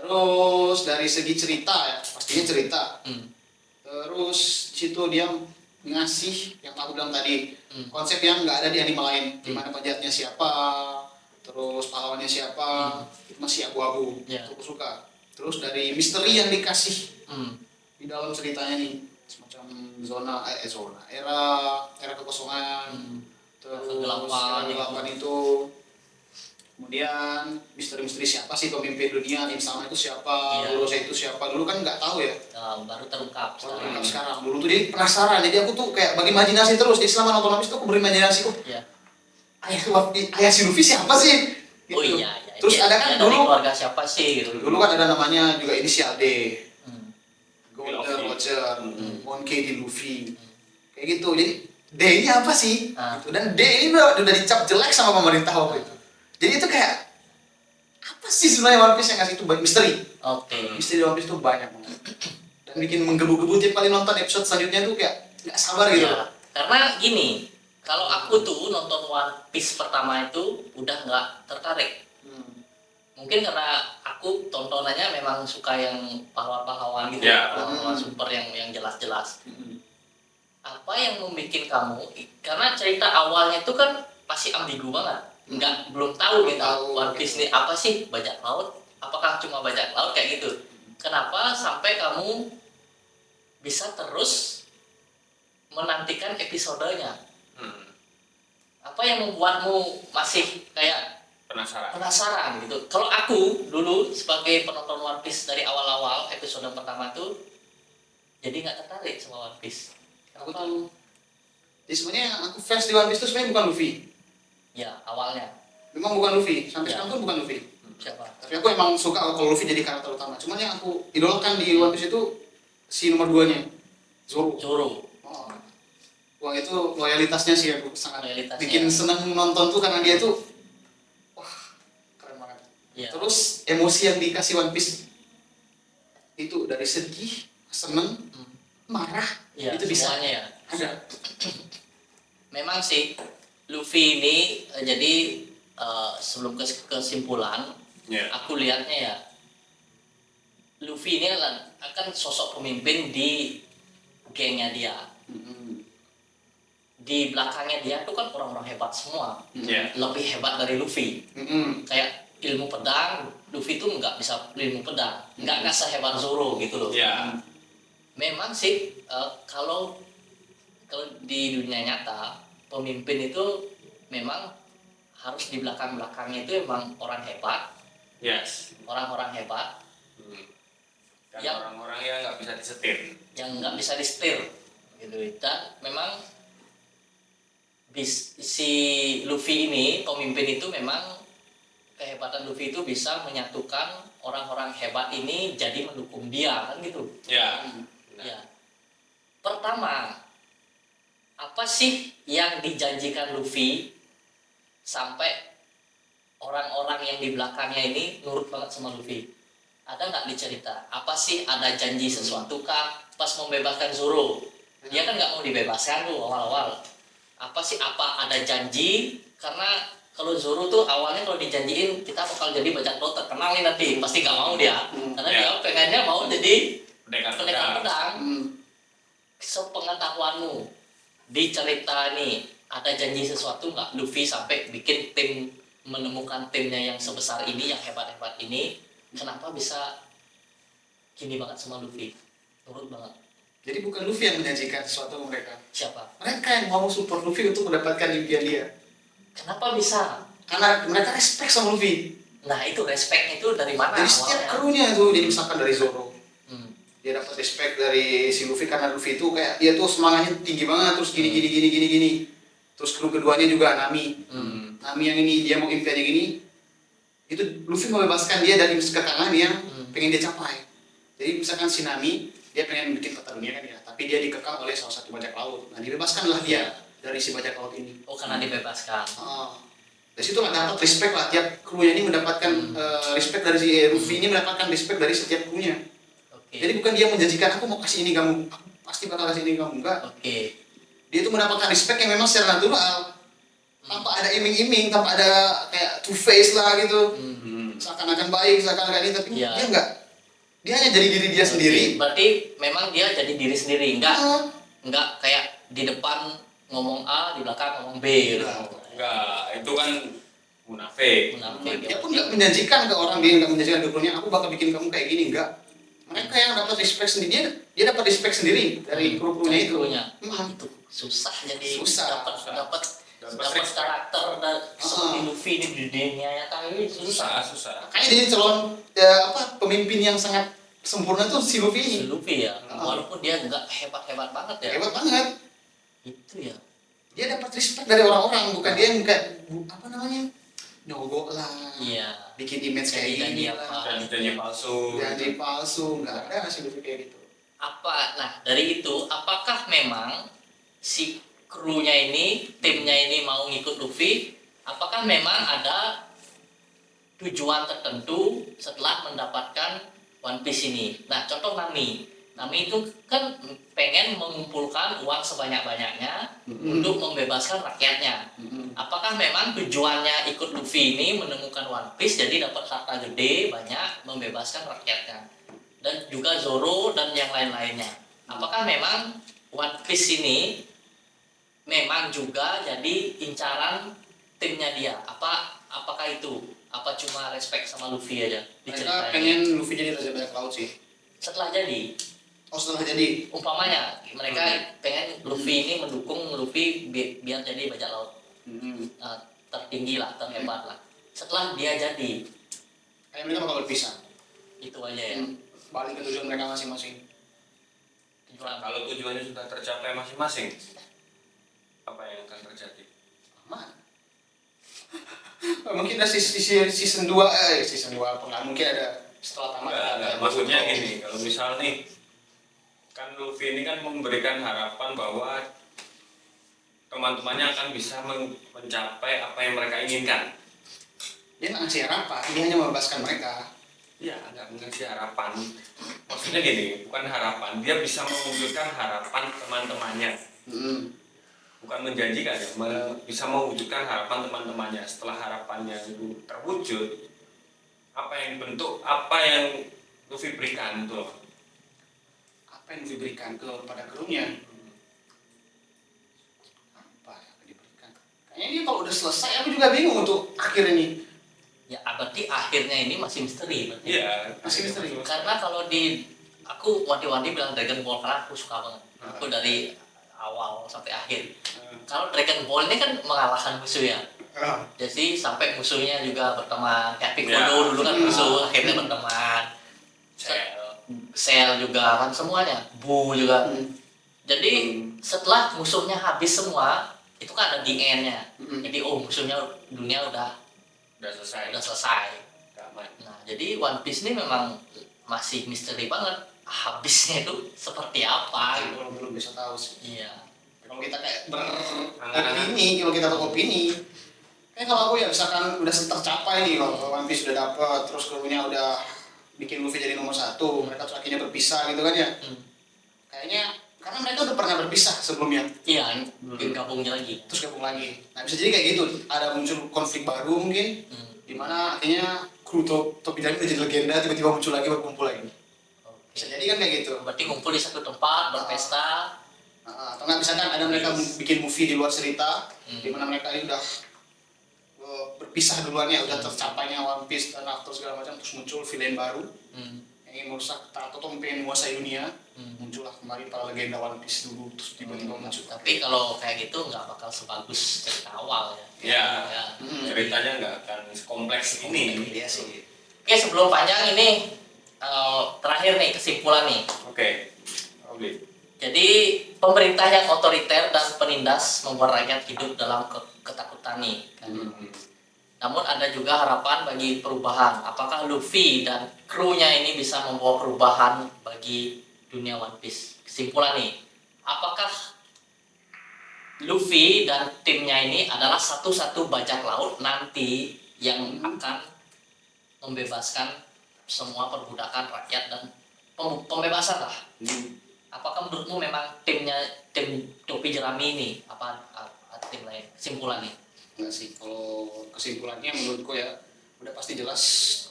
Terus dari segi cerita ya, pastinya cerita. hmm, Terus di situ dia ngasih yang aku bilang tadi, konsep yang nggak ada di anime lain. Dimana penjahatnya siapa, terus pahlawannya siapa, itu masih abu-abu. Iya. Itu aku suka. Terus dari misteri yang dikasih hmm, di dalam ceritanya nih, semacam era kekosongan, terus Kegelapan, era kegelapan itu. Kemudian misteri-misteri siapa sih pemimpin dunia, Insama itu siapa, Iya. Urusha itu siapa, dulu kan nggak tahu ya. baru terungkap Baru sekarang. terungkap sekarang. Dulu tuh jadi penasaran, jadi aku tuh kayak berimajinasi terus. Jadi selama nonton habis tuh aku berimajinasi, oh Iya. ayah si Luffy siapa sih? Oh Gitu. iya. Terus ada kan dia dari dulu, keluarga siapa sih gitu. dulu kan ada namanya juga inisial D, Hmm, Golden Roger, Monkey D Luffy, Hmm. kayak gitu. Jadi D ini apa sih? Ah. Gitu. Dan D ini udah dicap jelek sama pemerintah waktu itu. Jadi itu kayak apa sih sebenarnya One Piece yang ngasih itu banyak misteri. Oke. Misteri One Piece itu banyak banget. Dan bikin menggebu-gebu tiap kali nonton episode selanjutnya tuh kayak nggak sabar gitu. Iya. Karena gini, kalau aku tuh nonton One Piece pertama itu udah nggak tertarik. Mungkin karena aku tontonannya memang suka yang pahlawan-pahlawan gitu, Ya. pahlawan super yang jelas-jelas. Apa yang membuat kamu? Karena cerita awalnya itu kan pasti ambigu banget, belum tahu Belum kita tahu, One Piece ini apa sih, bajak laut? Apakah cuma bajak laut kayak gitu? Kenapa sampai kamu bisa terus menantikan episodenya? Apa yang membuatmu masih kayak penasaran gitu? Kalau aku dulu sebagai penonton One Piece dari awal-awal episode pertama tuh jadi nggak tertarik sama One Piece. Aku Kenapa? tuh, jadi sebenarnya yang aku fans di One Piece tuh sebenarnya bukan Luffy. Ya awalnya Memang bukan Luffy, sampai Ya. sekarang pun bukan Luffy. siapa? Tapi aku emang suka kalau Luffy jadi karakter utama. Cuman yang aku idolakan di One Piece itu si nomor 2-nya, Zoro. Zoro. Oh. Wah itu loyalitasnya sih aku sangat Loyalitasnya. bikin seneng nonton tuh karena dia tuh wah keren banget. Ya. Terus emosi yang dikasih One Piece itu dari sedih, seneng, marah, Ya, itu bisa. semuanya ya. Ada. Memang sih Luffy ini jadi sebelum kesimpulan Ya. Aku lihatnya ya, Luffy ini akan sosok pemimpin di gengnya dia. Di belakangnya dia tuh kan orang-orang hebat semua, Ya. lebih hebat dari Luffy. Kayak ilmu pedang, Luffy tuh nggak bisa ilmu pedang, nggak sehebat Zoro gitu loh. Ya. Memang sih kalau di dunia nyata pemimpin itu memang harus di belakang-belakangnya itu memang orang hebat, Yes. orang-orang hebat Dan Yang- orang-orang yang nggak bisa disetir. yang nggak bisa disetir gitu. Dan memang si Luffy ini pemimpin itu memang kehebatan Luffy itu bisa menyatukan orang-orang hebat ini jadi mendukung dia kan gitu. Ya. Ya. Pertama, apa sih yang dijanjikan Luffy sampai orang-orang yang di belakangnya ini nurut banget sama Luffy? Ada nggak dicerita? Apa sih, ada janji sesuatu kah pas membebaskan Zoro? Dia kan nggak mau dibebaskan tuh awal-awal. Apa sih, apa ada janji? Karena kalau Zoro tuh awalnya kalau dijanjiin kita bakal jadi bajak laut terkenal nih nanti, pasti nggak mau dia. Karena Ya. dia pengennya mau jadi Pendekar pendekar pedang. pedang. Sepengetahuanmu di cerita ini ada janji sesuatu nggak Luffy sampai bikin tim, menemukan timnya yang sebesar ini, yang hebat-hebat ini? Kenapa bisa gini banget sama Luffy? Nurut banget. Jadi bukan Luffy yang menjanjikan sesuatu ke mereka. Siapa? Mereka yang mau support Luffy untuk mendapatkan impian dia. Kenapa bisa? Karena mereka respect sama Luffy. Nah itu respect itu dari mana Dari setiap awalnya? krunya tuh, jadi misalkan dari Zoro, Hmm. dia dapat respect dari si Luffy karena Luffy itu kayak dia tuh semangatnya tinggi banget, terus gini. Terus kru keduanya juga Nami. Nami yang ini dia mau impiannya gini. Itu Luffy membebaskan dia dari kekangan yang pengen dia capai. Jadi misalkan si Nami dia pengen bikin peta dunia kan ya, tapi dia dikekang oleh salah satu bajak laut. Nah, dibebaskanlah dia dari si bajak laut ini. Oh karena dibebaskan. Dari situ nggak dapat respect lah, tiap krunya ini mendapatkan respect dari si Luffy ini mendapatkan respect dari setiap krunya. Oke. Jadi bukan dia menjanjikan aku mau kasih ini kamu, aku pasti bakal kasih ini kamu, enggak. Oke. Dia itu mendapatkan respect yang memang secara natural, tanpa ada iming-iming, tanpa ada kayak two face lah gitu, seakan-akan baik, seakan-akan ini, tapi Iya. dia enggak. Dia hanya jadi diri dia sendiri. Berarti memang dia jadi diri sendiri, enggak Ah, enggak kayak di depan ngomong A, di belakang ngomong B gitu. Enggak, itu kan munafik. Munafik. dia pun nggak menjanjikan ke orang, dia nggak menjanjikan ke krunya, aku bakal bikin kamu kayak gini, enggak. Mereka yang dapat respect sendiri, dia dapat respect sendiri dari kru-krunya itu. Krunya. Hmm. Itu susah jadi Susah. dapat respect. karakter seperti Luffy ini di dunia nyata ini susah. Susah. Makanya dia calon pemimpin yang sangat sempurna tuh si Luffy ini. Si Luffy ya, walaupun dia nggak hebat-hebat banget ya. Hebat banget. Itu ya. Dia dapat respect dari orang-orang, bukan dia yang kayak apa namanya, nyogok lah, Iya. bikin image kayak Janji gini apa. lah, Janji palsu. janji palsu, nggak ada si Luffy kayak gitu. Apa? Nah dari itu, apakah memang si krunya ini, timnya ini mau ngikut Luffy? Apakah memang ada tujuan tertentu setelah mendapatkan One Piece ini? Nah contoh Nami itu kan pengen mengumpulkan uang sebanyak-banyaknya untuk membebaskan rakyatnya. Apakah memang tujuannya ikut Luffy ini menemukan One Piece jadi dapat harta gede banyak, membebaskan rakyatnya, dan juga Zoro dan yang lain-lainnya? Apakah memang One Piece ini memang juga jadi incaran timnya dia? Apakah itu? Apa cuma respect sama Luffy aja Mereka diceritain? pengen Luffy jadi raja bajak laut sih. Setelah jadi, Setelah jadi, umpamanya mereka pengen Luffy ini mendukung Luffy biar jadi bajak laut tertinggi lah, terhebat lah. Setelah dia jadi, kayak mereka bakal berpisah. itu aja ya. Balik ke tujuan mereka masing-masing. Tujuan. Kalau tujuannya sudah tercapai masing-masing, apa yang akan terjadi? Aman. Mungkin ada season 2, season 2 apa nggak mungkin ada setelah tamat. Enggak. Maksudnya gini, kalau misal nih, kan Luffy ini kan memberikan harapan bahwa teman-temannya akan bisa mencapai apa yang mereka inginkan. Dia nggak ngasih harapan, dia hanya membebaskan mereka. Iya, nggak mengasih harapan. Maksudnya gini, bukan harapan, dia bisa mewujudkan harapan teman-temannya. Bukan menjanjikan ya, bisa mewujudkan harapan teman-temannya. Setelah harapannya itu terwujud, apa yang dibentuk, apa yang Luffy berikan itu loh. Apa yang diberikan kepada krunya? Apa yang diberikan? Kayaknya dia kalau udah selesai, aku juga bingung untuk akhir ini. Ya berarti akhirnya ini masih misteri berarti. Iya, Masih misteri. Karena kalau di aku wanti-wanti bilang Dragon Ball karena aku suka banget. Aku dari awal sampai akhir. Kalau Dragon Ball ini kan mengalahkan musuh ya. Jadi sampai musuhnya juga berteman. Kayak Piccolo dulu kan musuh, akhirnya berteman. Cell juga kan semuanya. Buu juga. Jadi setelah musuhnya habis semua, itu kan ada the end-nya. Jadi musuhnya dunia udah selesai. Aman. Nah, jadi One Piece ini memang masih misteri banget. Habisnya itu seperti apa gitu. Belum bisa tahu sih. Iya. Kalau kita kayak beropini, kalau kita beropini, kayak kalau aku ya misalkan udah tercapai nih, kalau One Piece udah dapet, terus krunya udah bikin Luffy jadi nomor 1, mereka terus akhirnya berpisah gitu kan ya. Kayaknya karena mereka udah pernah berpisah sebelumnya. Iya, bikin gabungnya lagi. Terus gabung lagi. Nah bisa jadi kayak gitu, ada muncul konflik baru mungkin, dimana akhirnya kru Topi Jami udah jadi legenda, tiba-tiba muncul lagi berkumpul lagi. Bisa jadi kan kayak gitu. Berarti ngumpul di satu tempat berpesta. Atau nggak misalkan ada mereka bikin movie di luar cerita, dimana mereka ini udah berpisah duluan ya, udah tercapainya One Piece dan aktor segala macam, terus muncul villain baru yang ingin merusak atau pengen menguasai dunia, muncullah kembali para legenda One Piece dulu, terus tiba-tiba muncul. Tapi kalau kayak gitu nggak bakal sebagus cerita awal ya. Ya, ceritanya nggak akan kompleks ini. Iya sih. Oke, sebelum panjang ini terakhir nih kesimpulan nih. Oke. Jadi pemerintah yang otoriter dan penindas membuat rakyat hidup dalam ketakutan nih. Namun ada juga harapan bagi perubahan. Apakah Luffy dan krunya ini bisa membawa perubahan bagi dunia One Piece? Kesimpulan nih, apakah Luffy dan timnya ini adalah satu-satu bajak laut nanti yang akan membebaskan semua perbudakan rakyat dan pembebasan lah? Apakah menurutmu memang tim Topi Jerami ini apa tim lain? Kesimpulan nih? Enggak sih, kalau kesimpulannya menurutku ya udah pasti jelas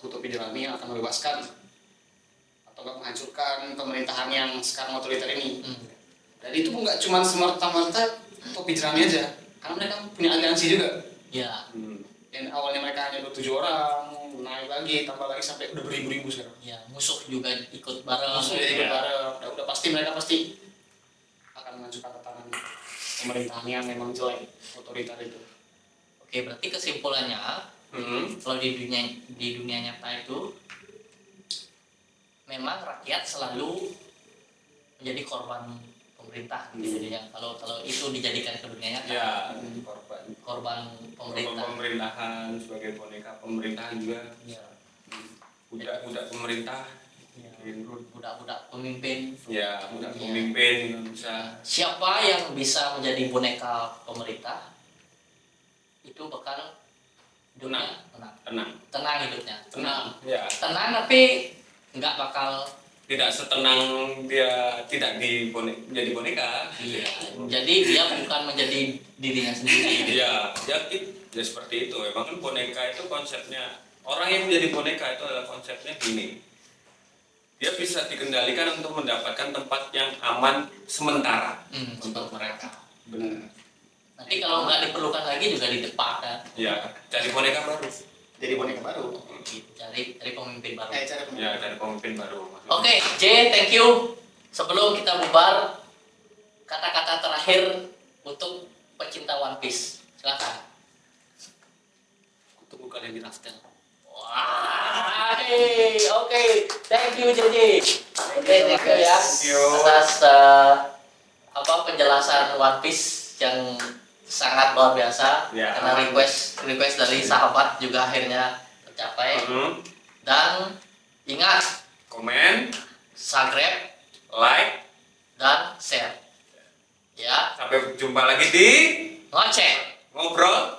Topi Jerami yang akan membebaskan atau nggak menghancurkan pemerintahan yang sekarang otoriter ini. Dan itu pun nggak cuma semerta-merta Topi Jerami aja, karena mereka punya aliansi juga. Ya. Yang awalnya mereka hanya 27 orang, naik lagi, tambah lagi sampai udah beribu-ribu sekarang. Ya, musuh juga ikut bareng. Musuh ikut bareng, udah pasti mereka pasti akan menghancurkan tatanan pemerintahan yang memang jelek, otoriter itu. Oke, berarti kesimpulannya kalau di dunia nyata itu memang rakyat selalu menjadi korban pemerintah gitu jadinya. Kalau itu dijadikan ke dunia nyata. Ya, korban pemerintah. Pemerintahan sebagai boneka pemerintahan juga. Ya. Budak pemerintah. Ya. Budak-budak pemimpin. Ya, budak pemimpin bisa. Siapa yang bisa menjadi boneka pemerintah itu bakal hidupnya tenang hidupnya. Ya. Tenang tapi nggak bakal tidak setenang dia tidak menjadi boneka. Iya. Jadi dia bukan menjadi dirinya sendiri. Iya, ya seperti itu. Emang kan boneka itu konsepnya, orang yang menjadi boneka itu adalah konsepnya gini. Dia bisa dikendalikan untuk mendapatkan tempat yang aman sementara Untuk mereka. Benar. Nanti kalau nggak diperlukan lagi juga di depan kan. Ya, cari boneka baru. Jadi boneka baru. Cari pemimpin baru. Cari pemimpin baru. Oke, J, thank you. Sebelum kita bubar, kata-kata terakhir untuk pecinta One Piece. Silakan. Tunggu kalian di Raftel. Wah, oke. Thank you, JJ. Oke, thank you ya atas penjelasan One Piece yang sangat luar biasa. Karena request dari sahabat juga akhirnya tercapai. Dan ingat, komen, subscribe, like, dan share. Ya, sampai jumpa lagi di ngoceh. ngobrol